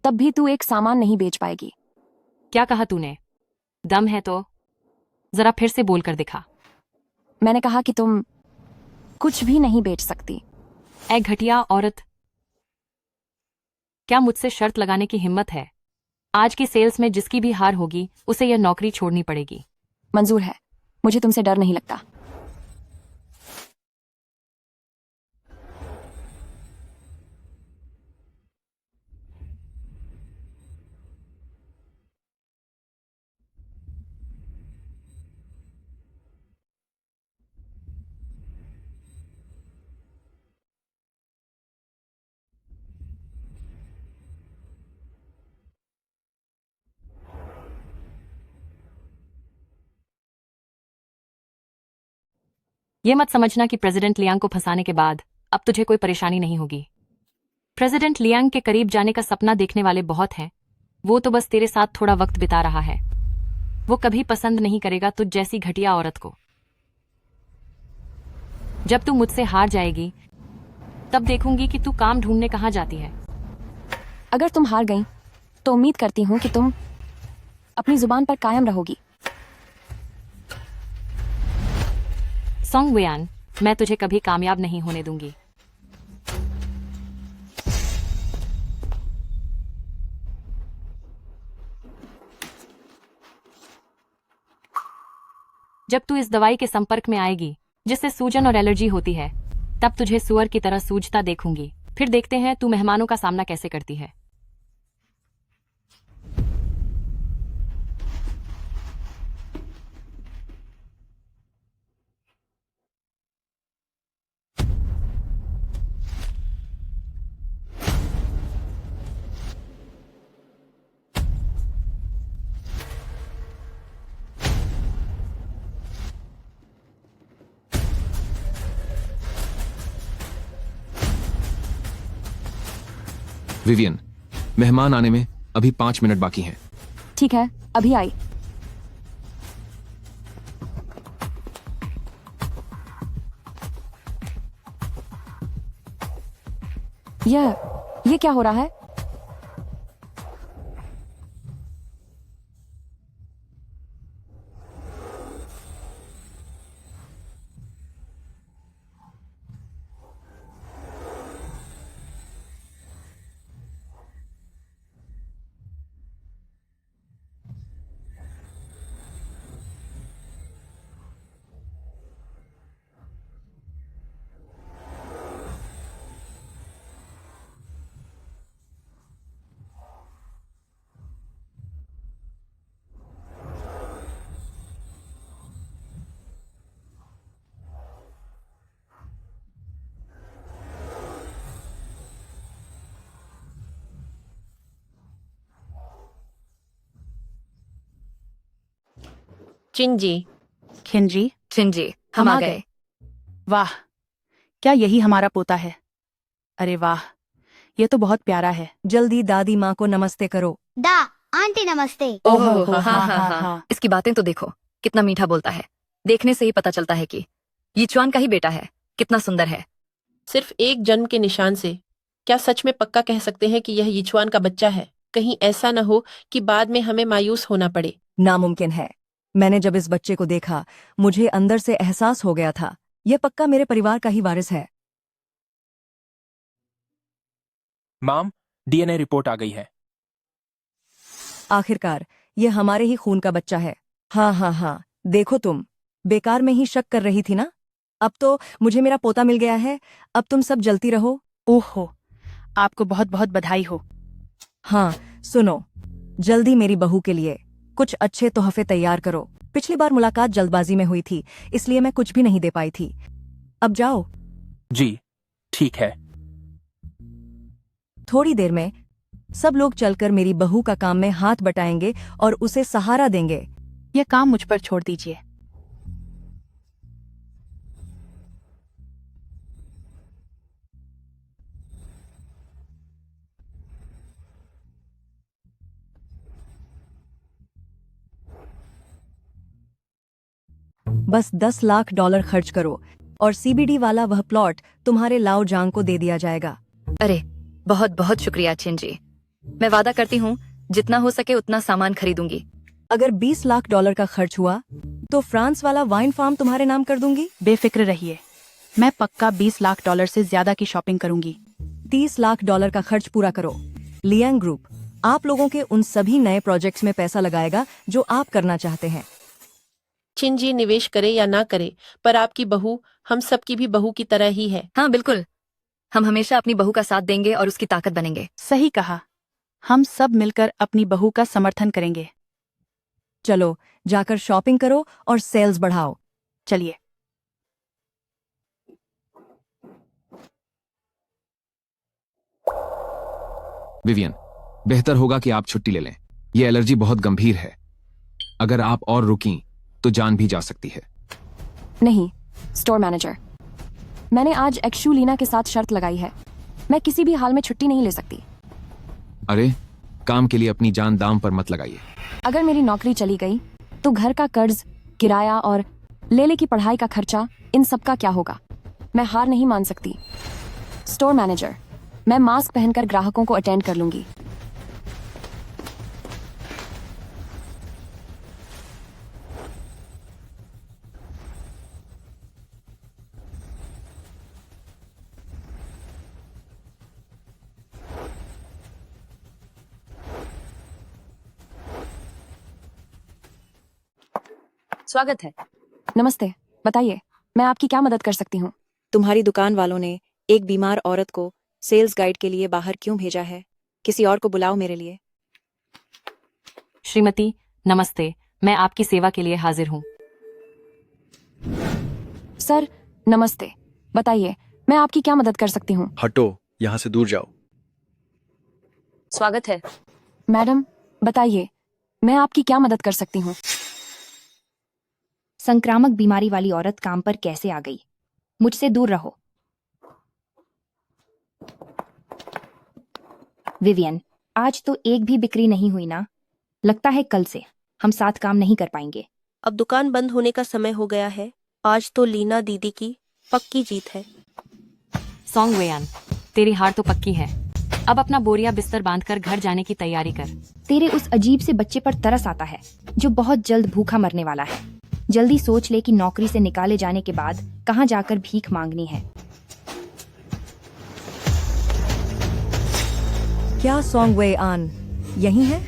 तब भी तू एक सामान नहीं बेच पाएगी। क्या कहा तूने? दम है तो जरा फिर से बोल कर दिखा। मैंने कहा कि तुम कुछ भी नहीं बेच सकती। ऐ घटिया औरत, क्या मुझसे शर्त लगाने की हिम्मत है? आज की सेल्स में जिसकी भी हार होगी उसे यह नौकरी छोड़नी पड़ेगी। मंजूर है, मुझे तुमसे डर नहीं लगता। ये मत समझना कि प्रेसिडेंट लियांग को फंसाने के बाद अब तुझे कोई परेशानी नहीं होगी। प्रेसिडेंट लियांग के करीब जाने का सपना देखने वाले बहुत हैं। वो तो बस तेरे साथ थोड़ा वक्त बिता रहा है। वो कभी पसंद नहीं करेगा तुझ जैसी घटिया औरत को। जब तू मुझसे हार जाएगी तब देखूंगी कि तू काम ढूंढने कहाँ जाती है। अगर तुम हार गई तो उम्मीद करती हूँ कि तुम अपनी जुबान पर कायम रहोगी। सोंग वेयान, मैं तुझे कभी कामयाब नहीं होने दूंगी। जब तू इस दवाई के संपर्क में आएगी जिससे सूजन और एलर्जी होती है, तब तुझे सुअर की तरह सूजता देखूंगी। फिर देखते हैं तू मेहमानों का सामना कैसे करती है। विवियन, मेहमान आने में अभी 5 मिनट बाकी हैं। ठीक है, अभी आई। ये क्या हो रहा है? चिंजी, खिंजी, चिंजी, हम आ गए। वाह, क्या यही हमारा पोता है? अरे वाह, ये तो बहुत प्यारा है। जल्दी दादी माँ को नमस्ते करो। दा आंटी नमस्ते। ओह, हाँ। इसकी बातें तो देखो, कितना मीठा बोलता है। देखने से ही पता चलता है कि यीचुआन का ही बेटा है। कितना सुंदर है। सिर्फ एक जन्म के निशान से क्या सच में पक्का कह सकते हैं कि यह यीचुआन का बच्चा है? कहीं ऐसा न हो कि बाद में हमें मायूस होना पड़े। नामुमकिन है। मैंने जब इस बच्चे को देखा मुझे अंदर से एहसास हो गया था यह पक्का मेरे परिवार का ही वारिस है। माम, डीएनए रिपोर्ट आ गई है। आखिरकार ये हमारे ही खून का बच्चा है। हाँ, देखो तुम बेकार में ही शक कर रही थी ना। अब तो मुझे मेरा पोता मिल गया है। अब तुम सब जलती रहो। ओहो, आपको बहुत बहुत बधाई हो। हाँ सुनो, जल्दी मेरी बहू के लिए कुछ अच्छे तोहफे तैयार करो। पिछली बार मुलाकात जल्दबाजी में हुई थी, इसलिए मैं कुछ भी नहीं दे पाई थी। अब जाओ। जी ठीक है। थोड़ी देर में सब लोग चलकर मेरी बहू का काम में हाथ बटाएंगे और उसे सहारा देंगे। यह काम मुझ पर छोड़ दीजिए। बस $10 लाख खर्च करो और सीबीडी वाला वह प्लॉट तुम्हारे लाओ जांग को दे दिया जाएगा। अरे बहुत बहुत शुक्रिया चिन जी। मैं वादा करती हूँ जितना हो सके उतना सामान खरीदूंगी। अगर $20 लाख का खर्च हुआ तो फ्रांस वाला वाइन फार्म तुम्हारे नाम कर दूंगी। बेफिक्र रहिए, मैं पक्का $20 लाख से ज्यादा की शॉपिंग करूंगी। $30 लाख का खर्च पूरा करो। लियांग ग्रुप आप लोगों के उन सभी नए प्रोजेक्ट्स में पैसा लगाएगा जो आप करना चाहते हैं। चिन जी निवेश करे या ना करे, पर आपकी बहू हम सब की भी बहू की तरह ही है। हाँ बिल्कुल, हम हमेशा अपनी बहू का साथ देंगे और उसकी ताकत बनेंगे। सही कहा, हम सब मिलकर अपनी बहू का समर्थन करेंगे। चलो जाकर शॉपिंग करो और सेल्स बढ़ाओ। चलिए। विवियन, बेहतर होगा कि आप छुट्टी ले लें। यह एलर्जी बहुत गंभीर है। अगर आप और रुकीं तो जान भी जा सकती है। नहीं स्टोर मैनेजर, मैंने आज एक्शू लीना के साथ शर्त लगाई है। मैं किसी भी हाल में छुट्टी नहीं ले सकती। अरे काम के लिए अपनी जान दांव पर मत लगाइए। अगर मेरी नौकरी चली गई तो घर का कर्ज, किराया और लेले की पढ़ाई का खर्चा, इन सब का क्या होगा? मैं हार नहीं मान सकती। स्टोर मैनेजर, मैं मास्क पहनकर ग्राहकों को अटेंड कर लूंगी। स्वागत है। नमस्ते, बताइए मैं आपकी क्या मदद कर सकती हूँ? तुम्हारी दुकान वालों ने एक बीमार औरत को सेल्स गाइड के लिए बाहर क्यों भेजा है? किसी और को बुलाओ मेरे लिए। श्रीमती नमस्ते, मैं आपकी सेवा के लिए हाजिर हूँ। सर नमस्ते, बताइए मैं आपकी क्या मदद कर सकती हूँ? हटो, यहाँ से दूर जाओ। स्वागत है। मैडम बताइए मैं आपकी क्या मदद कर सकती हूँ? संक्रामक बीमारी वाली औरत काम पर कैसे आ गई? मुझसे दूर रहो। विवियन, आज तो एक भी बिक्री नहीं हुई ना? लगता है कल से हम साथ काम नहीं कर पाएंगे। अब दुकान बंद होने का समय हो गया है। आज तो लीना दीदी की पक्की जीत है। सॉन्ग वेयान, तेरी हार तो पक्की है। अब अपना बोरिया बिस्तर बांधकर घर जाने की तैयारी कर। तेरे उस अजीब से बच्चे पर तरस आता है जो बहुत जल्द भूखा मरने वाला है। जल्दी सोच ले कि नौकरी से निकाले जाने के बाद कहाँ जाकर भीख मांगनी है। क्या सॉन्ग वे आन यही है?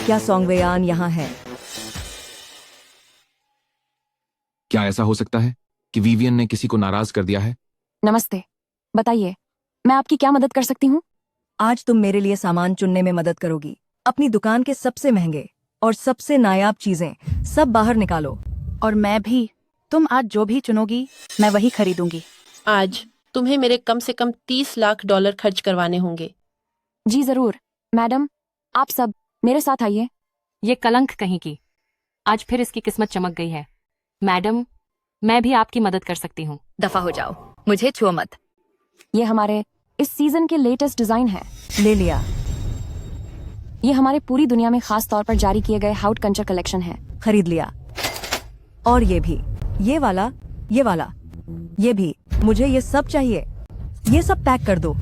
क्या सॉन्गवेयान यहाँ है? क्या ऐसा हो सकता है कि विवियन ने किसी को नाराज कर दिया है? नमस्ते, बताइए मैं आपकी क्या मदद कर सकती हूँ? आज तुम मेरे लिए सामान चुनने में मदद करोगी। अपनी दुकान के सबसे महंगे और सबसे नायाब चीजें सब बाहर निकालो। और मैं भी। तुम आज जो भी चुनोगी मैं वही खरीदूंगी। आज तुम्हें मेरे कम से कम $30 लाख खर्च करवाने होंगे। जी जरूर मैडम, आप सब मेरे साथ आइए। ये कलंक कहीं की, आज फिर इसकी किस्मत चमक गई है। मैडम, मैं भी आपकी मदद कर सकती हूँ। दफा हो जाओ, मुझे छुओ मत। ये हमारे इस सीजन के लेटेस्ट डिजाइन है। ले लिया। ये हमारे पूरी दुनिया में खास तौर पर जारी किए गए हाउट कंचर कलेक्शन है। खरीद लिया। और ये भी, ये वाला, ये वाला, ये भी। मुझे ये सब चाहिए। ये सब पैक कर दो।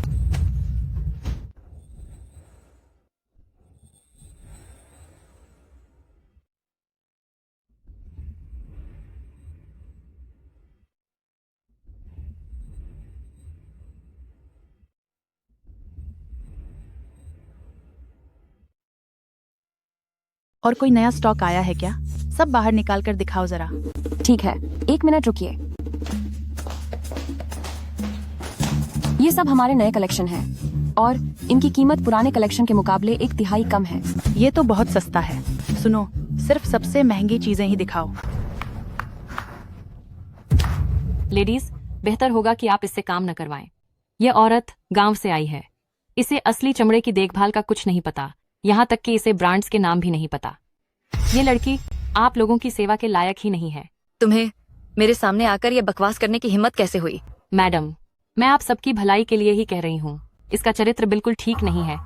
और कोई नया स्टॉक आया है क्या? सब बाहर निकाल कर दिखाओ जरा। ठीक है, 1 मिनट रुकिए। ये सब हमारे नए कलेक्शन हैं और इनकी कीमत पुराने कलेक्शन के मुकाबले 1/3 कम है। ये तो बहुत सस्ता है। सुनो, सिर्फ सबसे महंगी चीजें ही दिखाओ। लेडीज, बेहतर होगा कि आप इससे काम न करवाएं। यह औरत गांव से आई है। इसे असली चमड़े की देखभाल का कुछ नहीं पता, यहाँ तक कि इसे ब्रांड्स के नाम भी नहीं पता। ये लड़की आप लोगों की सेवा के लायक ही नहीं है। तुम्हें मेरे सामने आकर ये बकवास करने की हिम्मत कैसे हुई? मैडम, मैं आप सबकी भलाई के लिए ही कह रही हूँ। इसका चरित्र बिल्कुल ठीक नहीं है।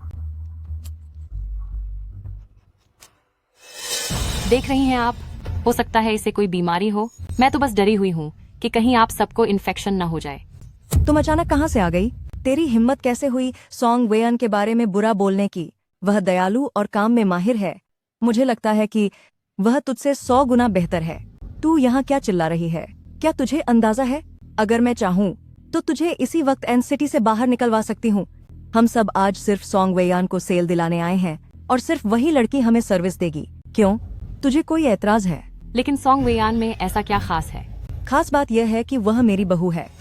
देख रही हैं आप, हो सकता है इसे कोई बीमारी हो। मैं तो बस डरी हुई हूँ कि कहीं आप सबको इन्फेक्शन न हो जाए। तुम अचानक कहाँ से आ गई? तेरी हिम्मत कैसे हुई सॉन्ग वेयन के बारे में बुरा बोलने की? वह दयालु और काम में माहिर है। मुझे लगता है कि वह तुझसे 100 गुना बेहतर है। तू यहाँ क्या चिल्ला रही है? क्या तुझे अंदाजा है? अगर मैं चाहूँ तो तुझे इसी वक्त एन सिटी से बाहर निकलवा सकती हूँ। हम सब आज सिर्फ सॉन्ग वेयान को सेल दिलाने आए हैं और सिर्फ वही लड़की हमें सर्विस देगी। क्यों, तुझे कोई एतराज है? लेकिन सॉन्ग वेयान में ऐसा क्या खास है? खास बात यह है कि वह मेरी बहू है।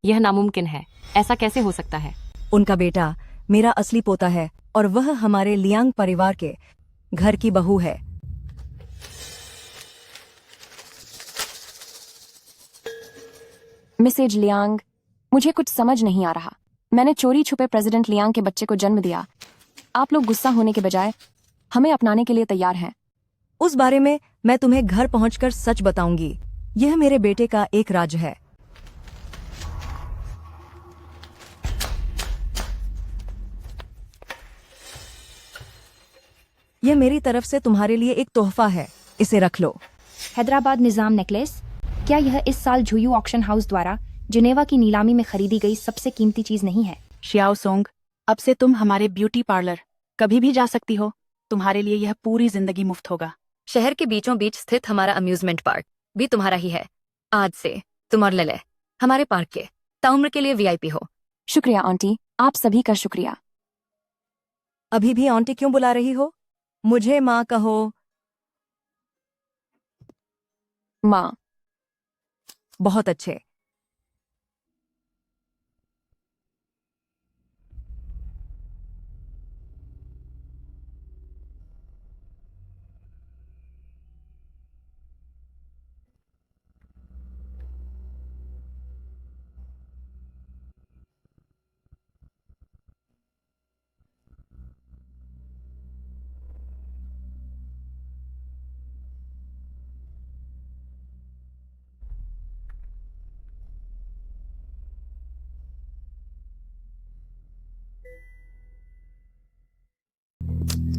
यह नामुमकिन है। ऐसा कैसे हो सकता है? उनका बेटा मेरा असली पोता है और वह हमारे लियांग परिवार के घर की बहू है। मिसेज लियांग, मुझे कुछ समझ नहीं आ रहा। मैंने चोरी छुपे प्रेसिडेंट लियांग के बच्चे को जन्म दिया। आप लोग गुस्सा होने के बजाय हमें अपनाने के लिए तैयार हैं। उस बारे में मैं तुम्हें घर पहुंचकर सच बताऊंगी। यह मेरे बेटे का एक राज है। यह मेरी तरफ से तुम्हारे लिए एक तोहफा है। इसे रख लो। हैदराबाद निजाम नेकलेस, क्या यह इस साल झुयू ऑक्शन हाउस द्वारा जिनेवा की नीलामी में खरीदी गई सबसे कीमती चीज नहीं है? शियाओ सोंग, अब से तुम हमारे ब्यूटी पार्लर कभी भी जा सकती हो। तुम्हारे लिए यह पूरी जिंदगी मुफ्त होगा। शहर के बीचों बीच स्थित हमारा अम्यूजमेंट पार्क भी तुम्हारा ही है। आज से तुम और लले हमारे पार्क के ताउम्र के लिए वीआईपी हो। शुक्रिया आंटी, आप सभी का शुक्रिया। अभी भी आंटी क्यों बुला रही हो? मुझे माँ कहो। माँ। बहुत अच्छे।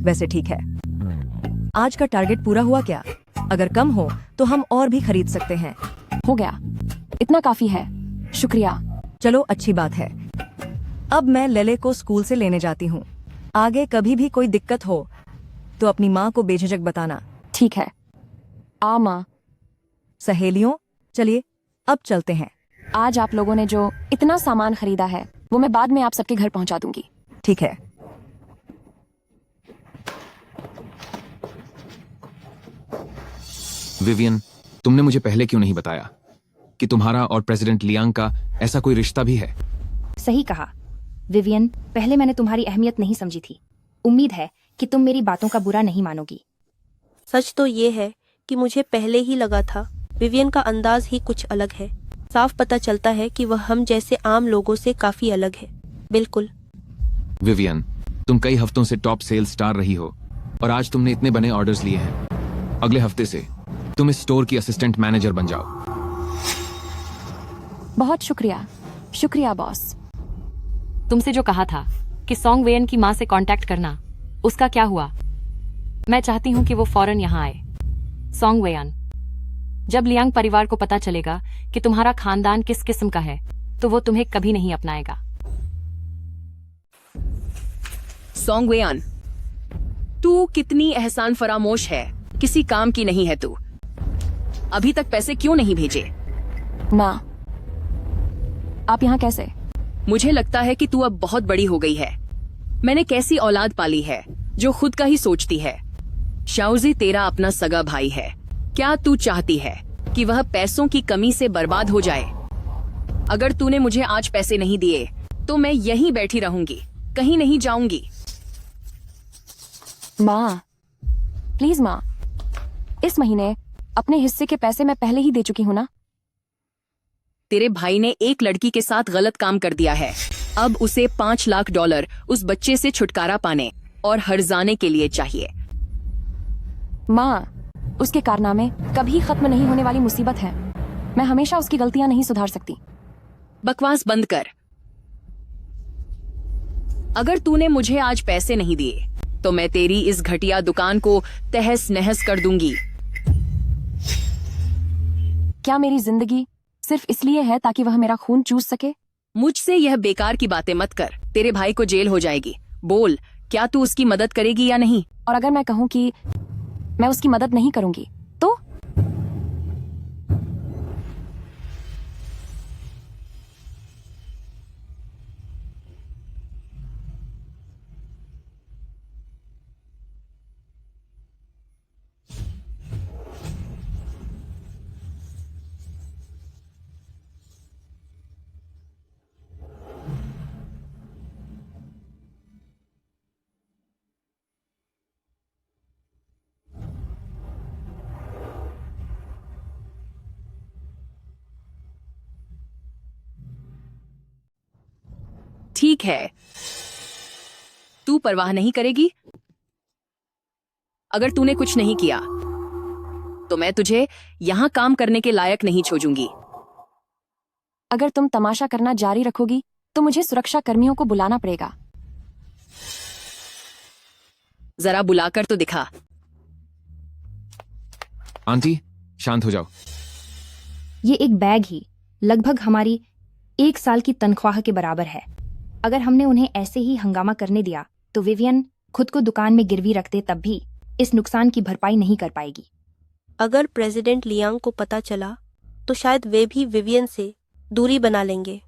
वैसे ठीक है। आज का टारगेट पूरा हुआ क्या? अगर कम हो तो हम और भी खरीद सकते हैं। हो गया, इतना काफी है। शुक्रिया। चलो, अच्छी बात है। अब मैं लले को स्कूल से लेने जाती हूँ। आगे कभी भी कोई दिक्कत हो तो अपनी माँ को बेझिझक बताना। ठीक है। माँ। सहेलियों, चलिए अब चलते हैं। आज आप लोगों ने जो इतना सामान खरीदा है वो मैं बाद में आप सबके घर पहुंचा दूंगी। ठीक है। विवियन, तुमने मुझे पहले क्यों नहीं बताया कि तुम्हारा और प्रेसिडेंट लियांग का ऐसा कोई रिश्ता भी है? सही कहा विवियन, पहले मैंने तुम्हारी अहमियत नहीं समझी थी। उम्मीद है कि तुम मेरी बातों का बुरा नहीं मानोगी। सच तो ये है कि मुझे पहले ही लगा था विवियन का अंदाज ही कुछ अलग है। साफ पता चलता है कि वह हम जैसे आम लोगों से काफी अलग है। बिल्कुल। विवियन, तुम कई हफ्तों से टॉप सेल्स स्टार रही हो और आज तुमने इतने बने ऑर्डर्स लिए हैं। अगले हफ्ते से तुम इस स्टोर की असिस्टेंट मैनेजर बन जाओ। बहुत शुक्रिया। शुक्रिया बॉस। तुमसे जो कहा था कि सॉन्ग वेयन की माँ से कांटेक्ट करना, उसका क्या हुआ? मैं चाहती हूँ कि वो फौरन यहाँ आए। सॉन्ग वेयन, जब लियांग परिवार को पता चलेगा कि तुम्हारा खानदान किस किस्म का है, तो वो तुम्हें कभी नहीं अपनाएगा। सोंगवेयान, तू कितनी एहसान फरामोश है, किसी काम की नहीं है तू। अभी तक पैसे क्यों नहीं भेजे? माँ, आप यहाँ कैसे? मुझे लगता है कि तू अब बहुत बड़ी हो गई है। मैंने कैसी औलाद पाली है जो खुद का ही सोचती है। शाओजी तेरा अपना सगा भाई है। क्या तू चाहती है कि वह पैसों की कमी से बर्बाद हो जाए? अगर तूने मुझे आज पैसे नहीं दिए तो मैं यहीं बैठी रहूंगी, कहीं नहीं जाऊंगी। माँ, प्लीज माँ, इस महीने अपने हिस्से के पैसे मैं पहले ही दे चुकी हूँ ना। तेरे भाई ने एक लड़की के साथ गलत काम कर दिया है। अब उसे $5 लाख उस बच्चे से छुटकारा पाने और हर्जाने के लिए चाहिए। माँ, उसके कारनामे कभी खत्म नहीं होने वाली मुसीबत है। मैं हमेशा उसकी गलतियां नहीं सुधार सकती। बकवास बंद कर। अगर तूने मुझे आज पैसे नहीं दिए तो मैं तेरी इस घटिया दुकान को तहस नहस कर दूंगी। क्या मेरी जिंदगी सिर्फ इसलिए है ताकि वह मेरा खून चूस सके? मुझसे यह बेकार की बातें मत कर। तेरे भाई को जेल हो जाएगी। बोल, क्या तू उसकी मदद करेगी या नहीं? और अगर मैं कहूँ कि मैं उसकी मदद नहीं करूंगी तो? ठीक है, तू परवाह नहीं करेगी। अगर तूने कुछ नहीं किया तो मैं तुझे यहाँ काम करने के लायक नहीं छोड़ूंगी। अगर तुम तमाशा करना जारी रखोगी तो मुझे सुरक्षा कर्मियों को बुलाना पड़ेगा। जरा बुलाकर तो दिखा। आंटी, शांत हो जाओ। ये एक बैग ही लगभग हमारी 1 साल की तनख्वाह के बराबर है। अगर हमने उन्हें ऐसे ही हंगामा करने दिया तो विवियन खुद को दुकान में गिरवी रखते तब भी इस नुकसान की भरपाई नहीं कर पाएगी। अगर प्रेसिडेंट लियांग को पता चला तो शायद वे भी विवियन से दूरी बना लेंगे।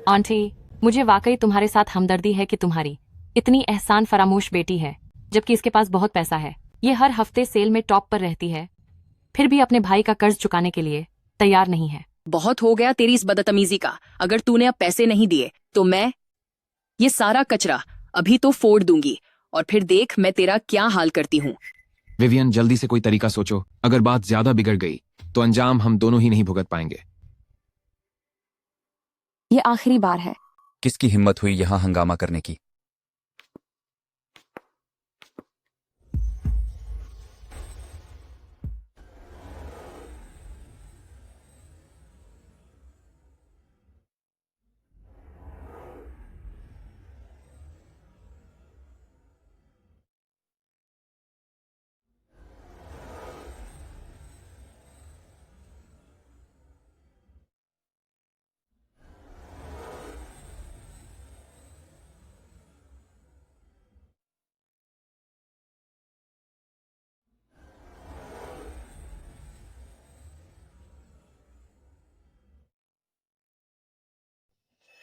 आंटी, मुझे वाकई तुम्हारे साथ हमदर्दी है कि तुम्हारी इतनी एहसान फरामोश बेटी है, जबकि इसके पास बहुत पैसा है। ये हर हफ्ते सेल में टॉप पर रहती है, फिर भी अपने भाई का कर्ज चुकाने के लिए तैयार नहीं है। बहुत हो गया तेरी इस बदतमीजी का। अगर तूने अब पैसे नहीं दिए तो मैं ये सारा कचरा अभी तो फोड़ दूंगी और फिर देख मैं तेरा क्या हाल करती हूँ। विवियन, जल्दी से कोई तरीका सोचो। अगर बात ज्यादा बिगड़ गई तो अंजाम हम दोनों ही नहीं भुगत पाएंगे। ये आखिरी बार है। किसकी हिम्मत हुई यहाँ हंगामा करने की?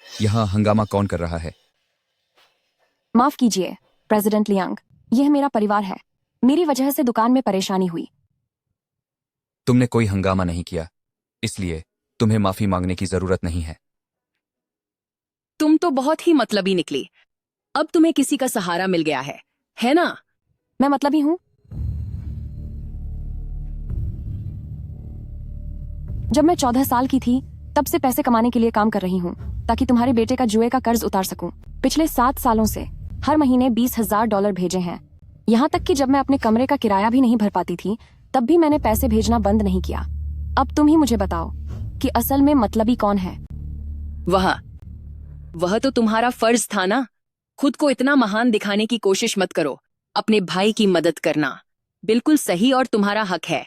यहाँ हंगामा कौन कर रहा है? माफ कीजिए प्रेसिडेंट लियांग, यह मेरा परिवार है। मेरी वजह से दुकान में परेशानी हुई। तुमने कोई हंगामा नहीं किया, इसलिए तुम्हें माफी मांगने की जरूरत नहीं है। तुम तो बहुत ही मतलबी निकली। अब तुम्हें किसी का सहारा मिल गया है ना? मैं मतलबी हूं? जब मैं 14 साल की थी तब से पैसे कमाने के लिए काम कर रही हूँ ताकि तुम्हारे बेटे का जुए का कर्ज उतार सकूं। पिछले 7 सालों से हर महीने $20,000 भेजे हैं। यहाँ तक कि जब मैं अपने कमरे का किराया भी नहीं भर पाती थी तब भी मैंने पैसे भेजना बंद नहीं किया। अब तुम ही मुझे बताओ कि असल में मतलबी कौन है? वह तो तुम्हारा फर्ज था ना। खुद को इतना महान दिखाने की कोशिश मत करो। अपने भाई की मदद करना बिल्कुल सही और तुम्हारा हक है।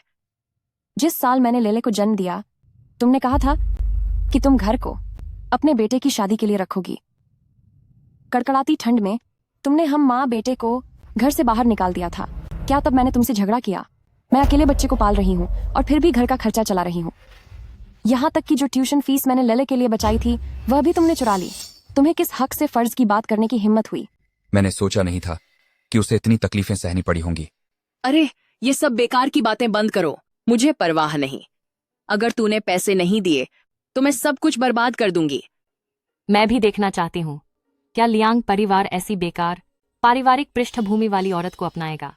जिस साल मैंने लेले को जन्म दिया तुमने कहा था कि तुम घर को अपने बेटे की शादी के लिए रखोगी। कड़कड़ाती ठंड में तुमने हम माँ बेटे को घर से बाहर निकाल दिया था। क्या तब मैंने तुमसे झगड़ा किया? मैं अकेले बच्चे को पाल रही हूँ और फिर भी घर का खर्चा चला रही हूँ। यहाँ तक कि जो ट्यूशन फीस मैंने लले के लिए बचाई थी वह भी तुमने चुरा ली। तुम्हें किस हक से फर्ज की बात करने की हिम्मत हुई? मैंने सोचा नहीं था कि उसे इतनी तकलीफें सहनी पड़ी होंगी। अरे ये सब बेकार की बातें बंद करो, मुझे परवाह नहीं। अगर तूने पैसे नहीं दिए तो मैं सब कुछ बर्बाद कर दूंगी। मैं भी देखना चाहती हूँ क्या लियांग परिवार ऐसी बेकार पारिवारिक पृष्ठभूमि वाली औरत को अपनाएगा।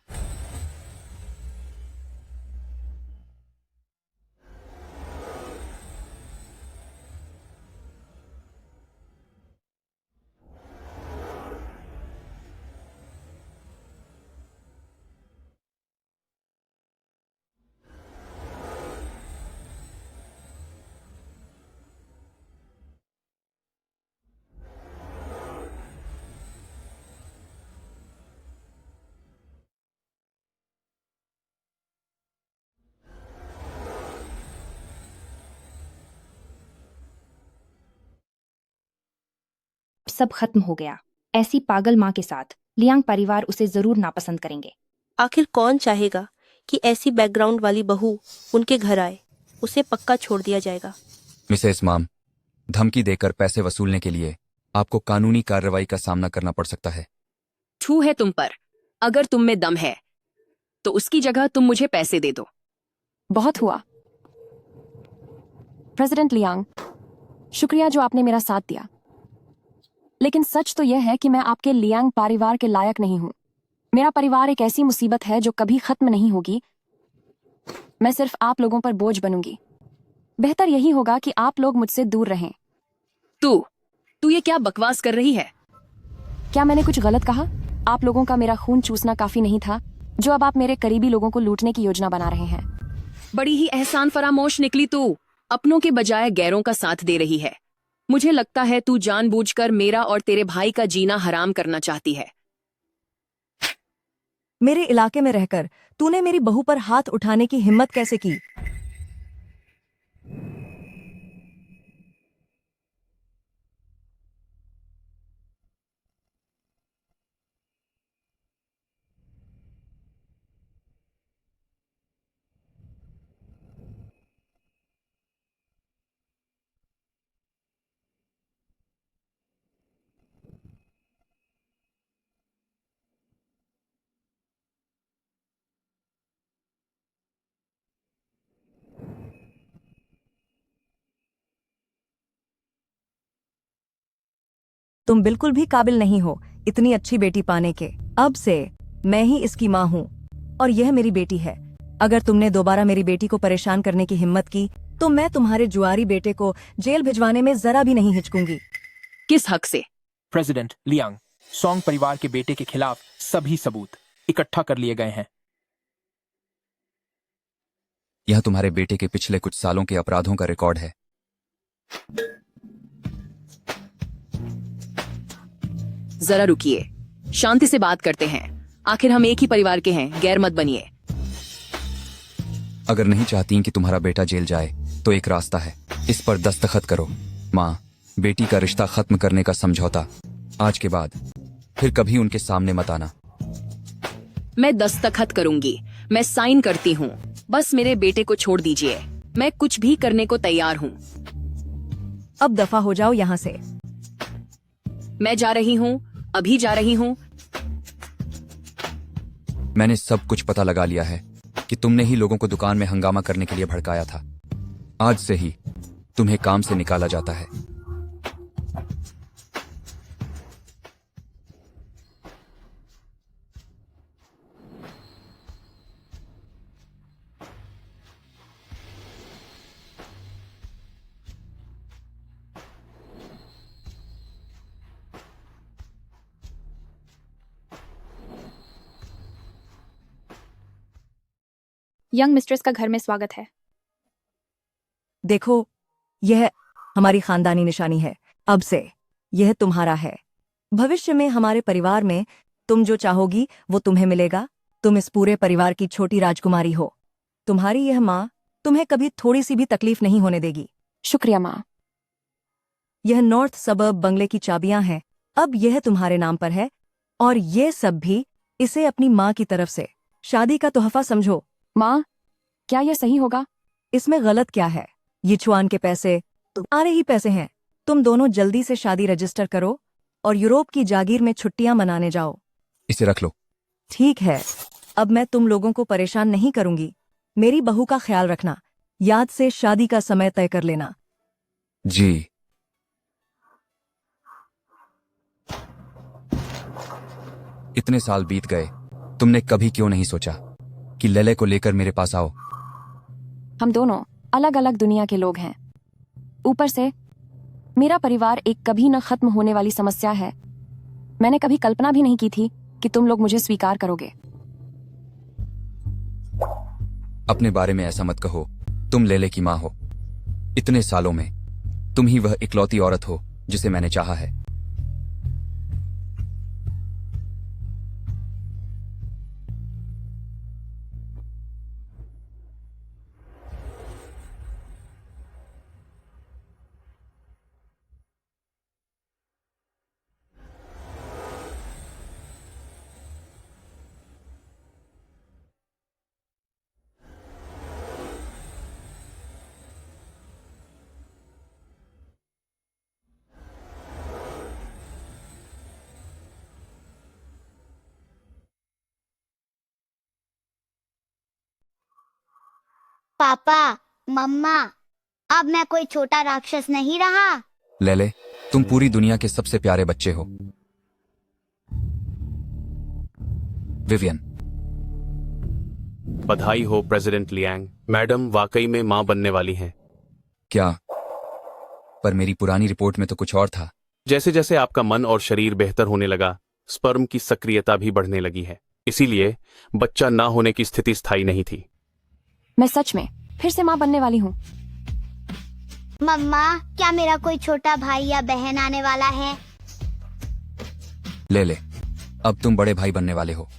सब खत्म हो गया। ऐसी पागल माँ के साथ लियांग परिवार उसे जरूर नापसंद करेंगे। आखिर कौन चाहेगा कि ऐसी बैकग्राउंड वाली बहू उनके घर आए? उसे पक्का छोड़ दिया जाएगा। मिसेस माम, धमकी देकर पैसे वसूलने के लिए आपको कानूनी कार्रवाई का सामना करना पड़ सकता है। छू है तुम पर। अगर तुम में दम है तो उसकी जगह तुम मुझे पैसे दे दो। बहुत हुआ प्रेसिडेंट लियांग, शुक्रिया जो आपने मेरा साथ दिया। लेकिन सच तो यह है कि मैं आपके लियांग परिवार के लायक नहीं हूं। मेरा परिवार एक ऐसी मुसीबत है जो कभी खत्म नहीं होगी। मैं सिर्फ आप लोगों पर बोझ बनूंगी। बेहतर यही होगा कि आप लोग मुझसे दूर रहें। तू ये क्या बकवास कर रही है? क्या मैंने कुछ गलत कहा? आप लोगों का मेरा खून चूसना काफी नहीं था जो अब आप मेरे करीबी लोगों को लूटने की योजना बना रहे हैं। बड़ी ही एहसान फरामोश निकली तू। अपनों के बजाय गैरों का साथ दे रही है। मुझे लगता है तू जानबूझकर मेरा और तेरे भाई का जीना हराम करना चाहती है। मेरे इलाके में रहकर तूने मेरी बहू पर हाथ उठाने की हिम्मत कैसे की? तुम बिल्कुल भी काबिल नहीं हो इतनी अच्छी बेटी पाने के। अब से मैं ही इसकी माँ हूँ और यह मेरी बेटी है। अगर तुमने दोबारा मेरी बेटी को परेशान करने की हिम्मत की तो मैं तुम्हारे जुआरी बेटे को जेल भिजवाने में जरा भी नहीं हिचकूंगी। किस हक से? प्रेसिडेंट लियांग, सोंग परिवार के बेटे के खिलाफ सभी सबूत इकट्ठा कर लिए गए हैं। यह तुम्हारे बेटे के पिछले कुछ सालों के अपराधों का रिकॉर्ड है। जरा रुकिए, शांति से बात करते हैं। आखिर हम एक ही परिवार के हैं, गैर मत बनिए। अगर नहीं चाहती कि तुम्हारा बेटा जेल जाए तो एक रास्ता है, इस पर दस्तखत करो। माँ बेटी का रिश्ता खत्म करने का समझौता। आज के बाद फिर कभी उनके सामने मत आना। मैं दस्तखत करूंगी, मैं साइन करती हूँ। बस मेरे बेटे को छोड़ दीजिए, मैं कुछ भी करने को तैयार हूँ। अब दफा हो जाओ यहाँ से। मैं जा रही हूँ, अभी जा रही हूँ। मैंने सब कुछ पता लगा लिया है कि तुमने ही लोगों को दुकान में हंगामा करने के लिए भड़काया था। आज से ही तुम्हें काम से निकाला जाता है। यंग मिस्ट्रेस का घर में स्वागत है। देखो, यह हमारी खानदानी निशानी है। अब से यह तुम्हारा है। भविष्य में हमारे परिवार में तुम जो चाहोगी वो तुम्हें मिलेगा। तुम इस पूरे परिवार की छोटी राजकुमारी हो। तुम्हारी यह माँ तुम्हें कभी थोड़ी सी भी तकलीफ नहीं होने देगी। शुक्रिया माँ। यह नॉर्थ सबर्ब बंगले की चाबियां हैं। अब यह तुम्हारे नाम पर है और ये सब भी इसे अपनी माँ की तरफ से शादी का तोहफा समझो। माँ, क्या यह सही होगा? इसमें गलत क्या है? यिचुआन के पैसे तुम्हारे ही पैसे हैं। तुम दोनों जल्दी से शादी रजिस्टर करो और यूरोप की जागीर में छुट्टियां मनाने जाओ। इसे रख लो। ठीक है, अब मैं तुम लोगों को परेशान नहीं करूंगी। मेरी बहू का ख्याल रखना। याद से शादी का समय तय कर लेना। जी। इतने साल बीत गए, तुमने कभी क्यों नहीं सोचा कि लेले को लेकर मेरे पास आओ? हम दोनों अलग अलग दुनिया के लोग हैं। ऊपर से मेरा परिवार एक कभी न खत्म होने वाली समस्या है। मैंने कभी कल्पना भी नहीं की थी कि तुम लोग मुझे स्वीकार करोगे। अपने बारे में ऐसा मत कहो। तुम लेले की माँ हो। इतने सालों में तुम ही वह इकलौती औरत हो जिसे मैंने चाहा है। पापा, मम्मा, अब मैं कोई छोटा राक्षस नहीं रहा। लेले, तुम पूरी दुनिया के सबसे प्यारे बच्चे हो। विवियन। बधाई हो प्रेसिडेंट लियांग। मैडम वाकई में मां बनने वाली हैं। क्या? पर मेरी पुरानी रिपोर्ट में तो कुछ और था। जैसे जैसे आपका मन और शरीर बेहतर होने लगा, स्पर्म की सक्रियता भी बढ़ने लगी है। इसीलिए बच्चा ना होने की स्थिति स्थायी नहीं थी। मैं सच में फिर से माँ बनने वाली हूँ। मम्मा, क्या मेरा कोई छोटा भाई या बहन आने वाला है? लेले, अब तुम बड़े भाई बनने वाले हो।